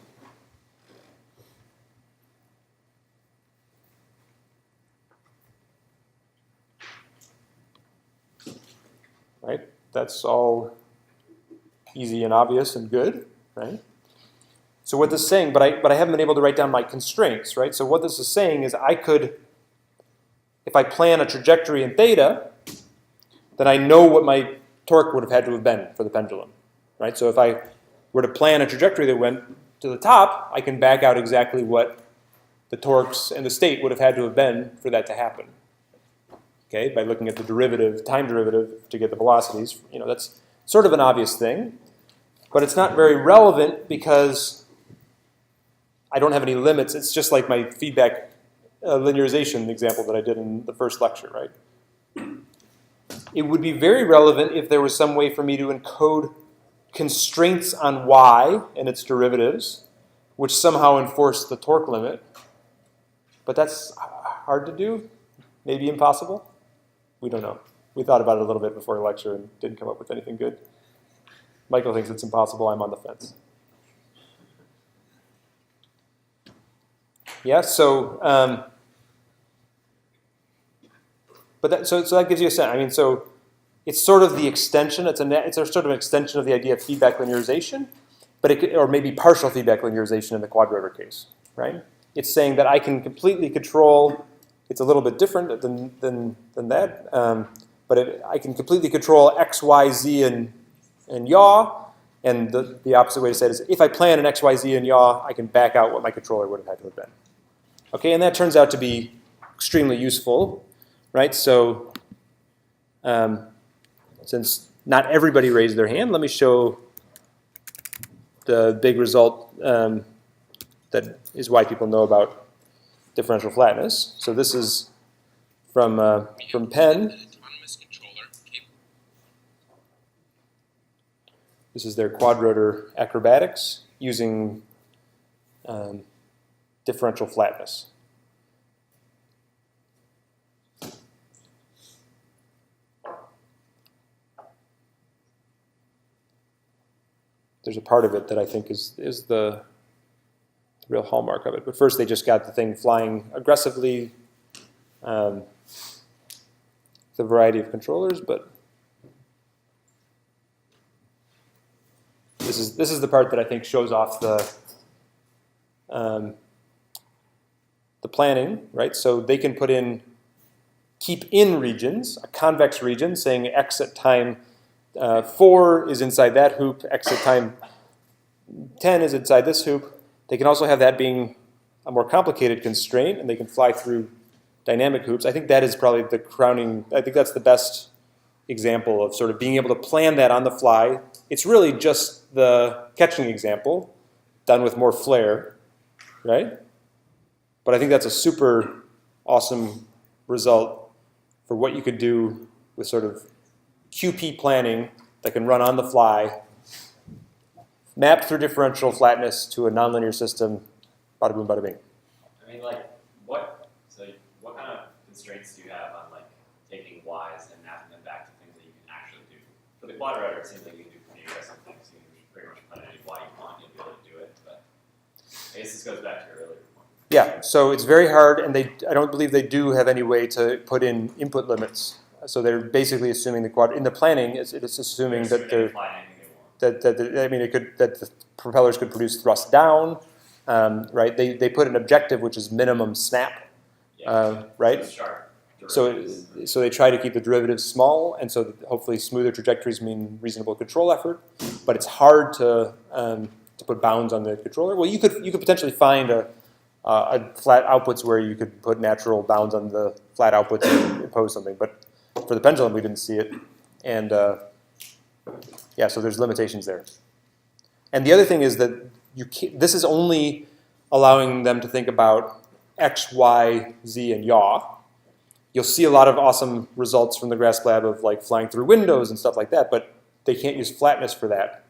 Right? That's all easy and obvious and good, right? So what this is saying, but I haven't been able to write down my constraints, right? So what this is saying is I could, if I plan a trajectory in theta, then I know what my torque would have had to have been for the pendulum, right? So if I were to plan a trajectory that went to the top, I can back out exactly what the torques and the state would have had to have been for that to happen. Okay, by looking at the derivative, time derivative to get the velocities, that's sort of an obvious thing, but it's not very relevant because I don't have any limits. It's just like my feedback linearization example that I did in the first lecture, right? It would be very relevant if there was some way for me to encode constraints on y and its derivatives, which somehow enforce the torque limit. But that's hard to do, maybe impossible. We don't know. We thought about it a little bit before the lecture and didn't come up with anything good. Michael thinks it's impossible. I'm on the fence. Yeah, so so that gives you a sense. I mean, so it's sort of the extension. It's sort of an extension of the idea of feedback linearization, but or maybe partial feedback linearization in the quadrotor case, right? It's saying that I can completely control. It's a little bit different than that, but I can completely control x, y, z, and yaw. And the opposite way to say it is, if I plan an x, y, z, and yaw, I can back out what my controller would have had to have been. Okay, and that turns out to be extremely useful, right? So since not everybody raised their hand, let me show the big result that is why people know about differential flatness. So this is from Penn. This is their quadrotor acrobatics using differential flatness. There's a part of it that I think is the real hallmark of it. But first, they just got the thing flying aggressively. The variety of controllers, but this is the part that I think shows off the planning, right? So they can put in keep in regions, a convex region, saying x at time 4 is inside that hoop, x at time 10 is inside this hoop. They can also have that being a more complicated constraint, and they can fly through dynamic hoops. I think that is probably the crowning, I think that's the best example of sort of being able to plan that on the fly. It's really just the catching example done with more flair, right? But I think that's a super awesome result for what you could do with sort of QP planning that can run on the fly, mapped through differential flatness to a nonlinear system, bada boom, bada bing. I mean, like, what kind of constraints do you have on like taking Y's and mapping them back to things that you can actually do? For the quadrotor, it seems like you can do pretty aggressive things. You can pretty much plan any Y you want, you'll be able to do it. But I guess this goes back to your earlier point. Yeah, so it's very hard, and I don't believe they do have any way to put in input limits. So they're basically assuming in the planning, it's assuming that they're that the propellers could produce thrust down, right? They put an objective which is minimum snap, right? So they try to keep the derivatives small, and so hopefully smoother trajectories mean reasonable control effort. But it's hard to put bounds on the controller. Well, you could potentially find a flat outputs where you could put natural bounds on the flat outputs and impose something, but for the pendulum we didn't see it, and yeah, so there's limitations there. And the other thing is that this is only allowing them to think about X, Y, Z, and yaw. You'll see a lot of awesome results from the GRASP lab of like flying through windows and stuff like that, but they can't use flatness for that.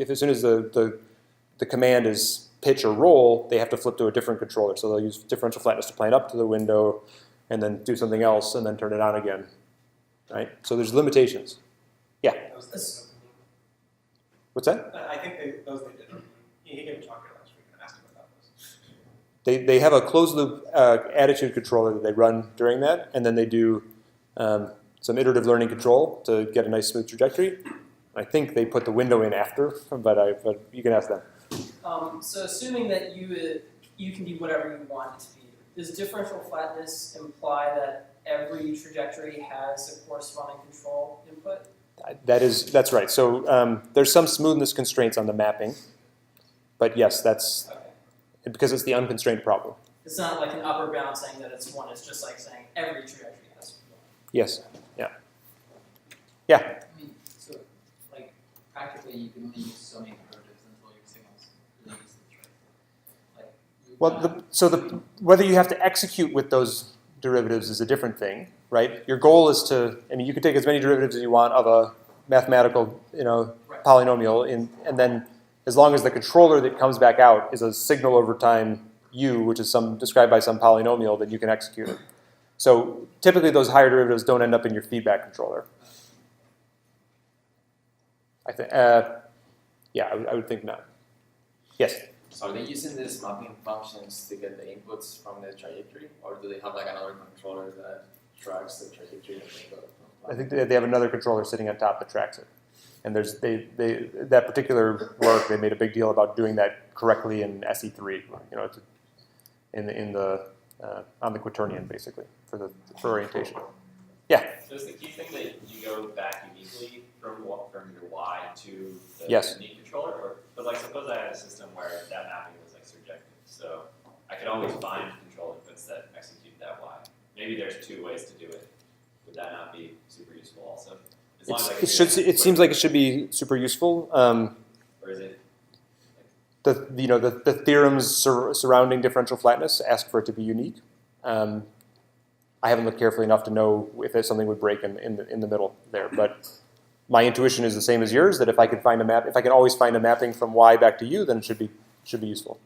As soon as the command is pitch or roll, they have to flip to a different controller. So they'll use differential flatness to plane up to the window and then do something else and then turn it on again, right? So there's limitations. Yeah? What's that? I think those they did. He gave a talk here last week and asked him about those. They have a closed loop attitude controller that they run during that, and then they do some iterative learning control to get a nice smooth trajectory. I think they put the window in after, but you can ask them. So assuming that you can do whatever you want it to be, does differential flatness imply that every trajectory has a corresponding control input? That's right. So there's some smoothness constraints on the mapping, but yes, that's because it's the unconstrained problem. It's not like an upper bound saying that it's one. It's just like saying every trajectory has one. Yes. Yeah. Yeah. I mean, so like practically you can only use so many derivatives until your signals release the trace. Like whether you have to execute with those derivatives is a different thing, right? Your goal is you can take as many derivatives as you want of a mathematical, Right. polynomial, and then as long as the controller that comes back out is a signal over time u, which is described by some polynomial, then you can execute it. So typically those higher derivatives don't end up in your feedback controller. I think, I would think not. Yes? So are they using these mapping functions to get the inputs from the trajectory, or do they have like another controller that tracks the trajectory and they go? I think they have another controller sitting on top that tracks it. And that particular work, they made a big deal about doing that correctly in SE3, on the quaternion basically for orientation. Yeah. So is the key thing that you go back uniquely from your Y to the Yes. unique controller, but like suppose I had a system where that mapping was like surjective, so I could always find control inputs that execute that Y. Maybe there's two ways to do it. Would that not be super useful also? As long as I can do that It seems like it should be super useful. or is it? The theorems surrounding differential flatness ask for it to be unique. I haven't looked carefully enough to know if something would break in the middle there, but my intuition is the same as yours, that if I could find a map, if I can always find a mapping from y back to u, then it should be useful.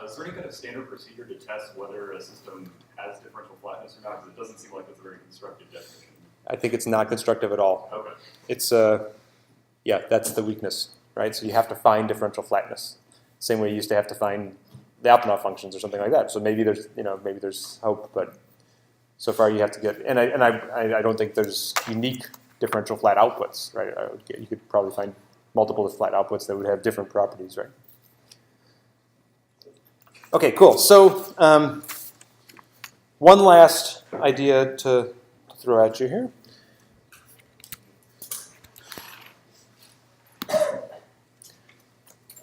Is there any kind of standard procedure to test whether a system has differential flatness or not? Because it doesn't seem like it's a very constructive definition. I think it's not constructive at all. Okay. It's yeah, that's the weakness, right? So you have to find differential flatness. Same way you used to have to find the Lyapunov functions or something like that. So maybe there's, maybe there's hope, but so far you have to get, and I don't think there's unique differential flat outputs, right? You could probably find multiple flat outputs that would have different properties, right? Okay, cool. So one last idea to throw at you here.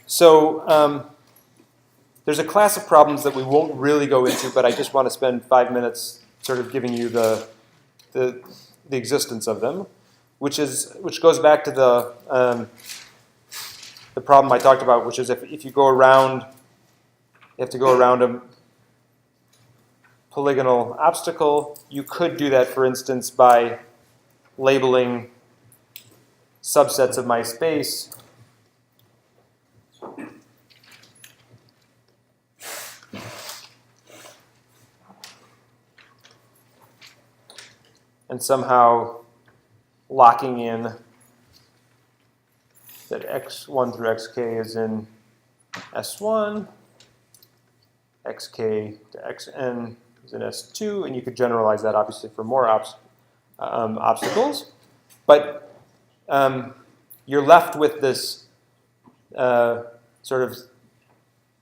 So there's a class of problems that we won't really go into, but I just want to spend 5 minutes sort of giving you the existence of them, which goes back to the problem I talked about, which is if you go around, you have to go around a polygonal obstacle. You could do that, for instance, by labeling subsets of my space and somehow locking in that x1 through xk is in S1, xk to xn is in S2, and you could generalize that obviously for more obstacles. But you're left with this sort of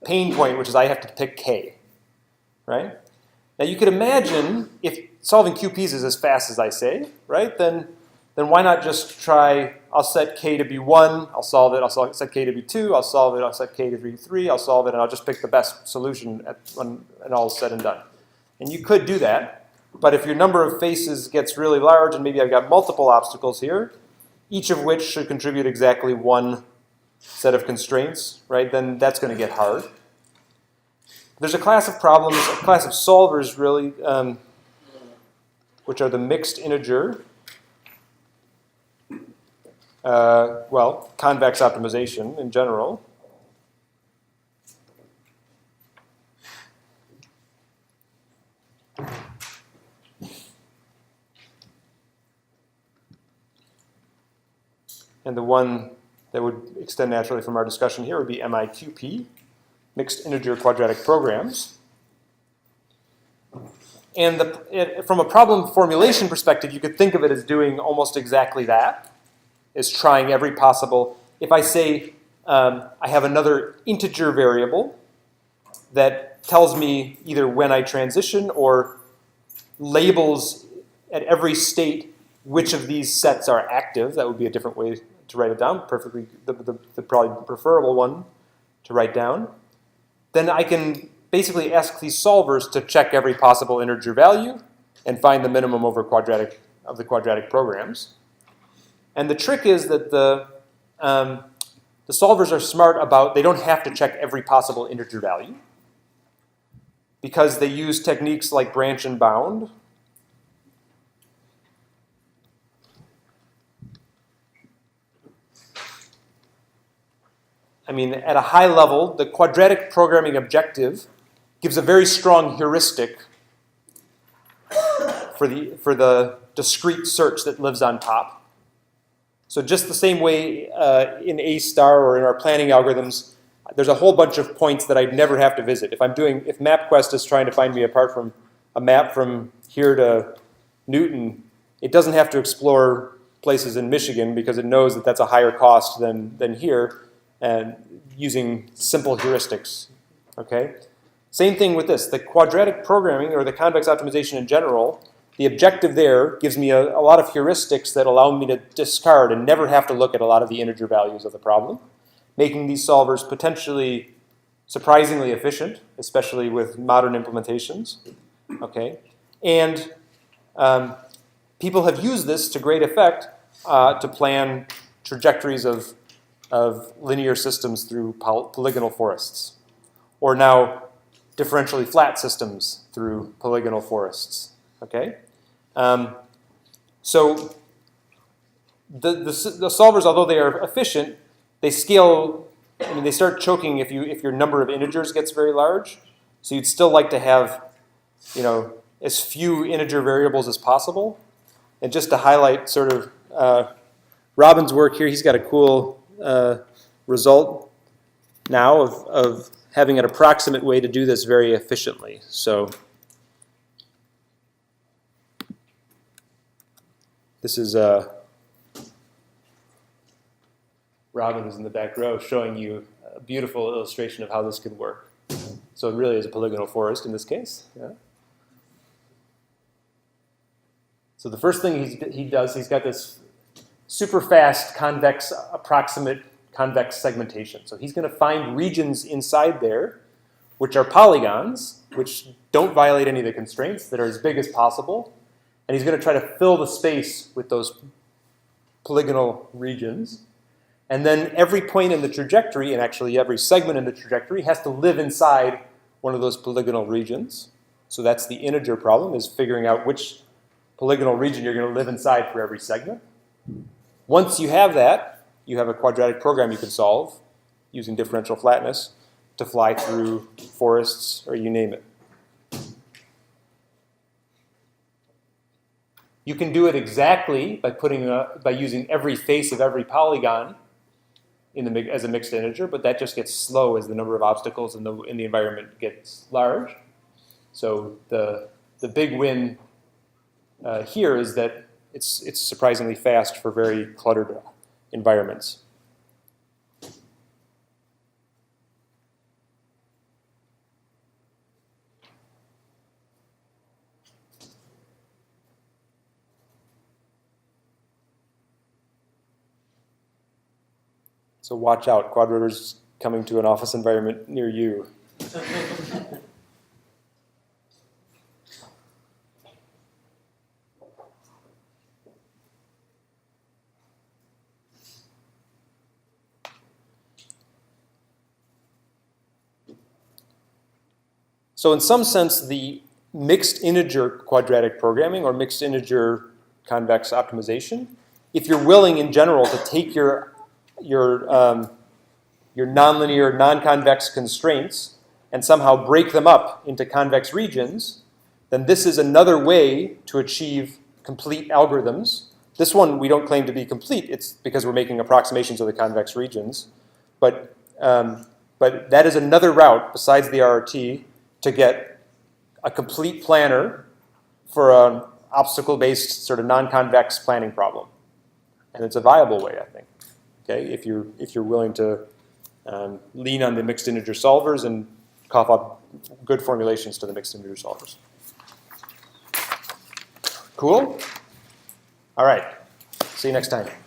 pain point, which is I have to pick k, right? Now you could imagine if solving QPs is as fast as I say, right? Then why not just try, I'll set k to be 1, I'll solve it, I'll set k to be 2, I'll solve it, I'll set k to be 3, I'll solve it, and I'll just pick the best solution when all is said and done. And you could do that, but if your number of faces gets really large, and maybe I've got multiple obstacles here, each of which should contribute exactly one set of constraints, right? Then that's going to get hard. There's a class of problems, a class of solvers really, which are the mixed integer, convex optimization in general. And the one that would extend naturally from our discussion here would be MIQP, mixed integer quadratic programs. And from a problem formulation perspective, you could think of it as doing almost exactly that, is trying every possible. If I say I have another integer variable that tells me either when I transition or labels at every state which of these sets are active, that would be a different way to write it down, perfectly the probably preferable one to write down, then I can basically ask these solvers to check every possible integer value and find the minimum over the quadratic programs. And the trick is that the solvers are smart about, they don't have to check every possible integer value because they use techniques like branch and bound. I mean, at a high level, the quadratic programming objective gives a very strong heuristic for the discrete search that lives on top. So just the same way in A star or in our planning algorithms, there's a whole bunch of points that I'd never have to visit. If MapQuest is trying to find me apart from a map from here to Newton, it doesn't have to explore places in Michigan because it knows that that's a higher cost than here, and using simple heuristics, okay? Same thing with this. The quadratic programming, or the convex optimization in general, the objective there gives me a lot of heuristics that allow me to discard and never have to look at a lot of the integer values of the problem, making these solvers potentially surprisingly efficient, especially with modern implementations, okay? And people have used this to great effect to plan trajectories of linear systems through polygonal forests, or now differentially flat systems through polygonal forests, okay? So the solvers, although they are efficient, they scale. I mean, they start choking if your number of integers gets very large. So you'd still like to have, as few integer variables as possible. And just to highlight sort of Robin's work here, he's got a cool result now of having an approximate way to do this very efficiently. So this is Robin is in the back row showing you a beautiful illustration of how this could work. So it really is a polygonal forest in this case. Yeah. So the first thing he does, he's got this super fast approximate convex segmentation. So he's going to find regions inside there which are polygons, which don't violate any of the constraints, that are as big as possible. And he's going to try to fill the space with those polygonal regions. And then every point in the trajectory, and actually every segment in the trajectory, has to live inside one of those polygonal regions. So that's the integer problem, is figuring out which polygonal region you're going to live inside for every segment. Once you have that, you have a quadratic program you can solve using differential flatness to fly through forests or you name it. You can do it exactly by using every face of every polygon as a mixed integer, but that just gets slow as the number of obstacles in the environment gets large. So the big win here is that it's surprisingly fast for very cluttered environments. So watch out, quadrotor's coming to an office environment near you. So in some sense, the mixed integer quadratic programming or mixed integer convex optimization, if you're willing in general to take your nonlinear, non-convex constraints and somehow break them up into convex regions, then this is another way to achieve complete algorithms. This one we don't claim to be complete. It's because we're making approximations of the convex regions. But that is another route besides the RRT to get a complete planner for an obstacle-based sort of non-convex planning problem. And it's a viable way, I think. Okay, if you're willing to lean on the mixed integer solvers and cough up good formulations to the mixed integer solvers. Cool? All right. See you next time.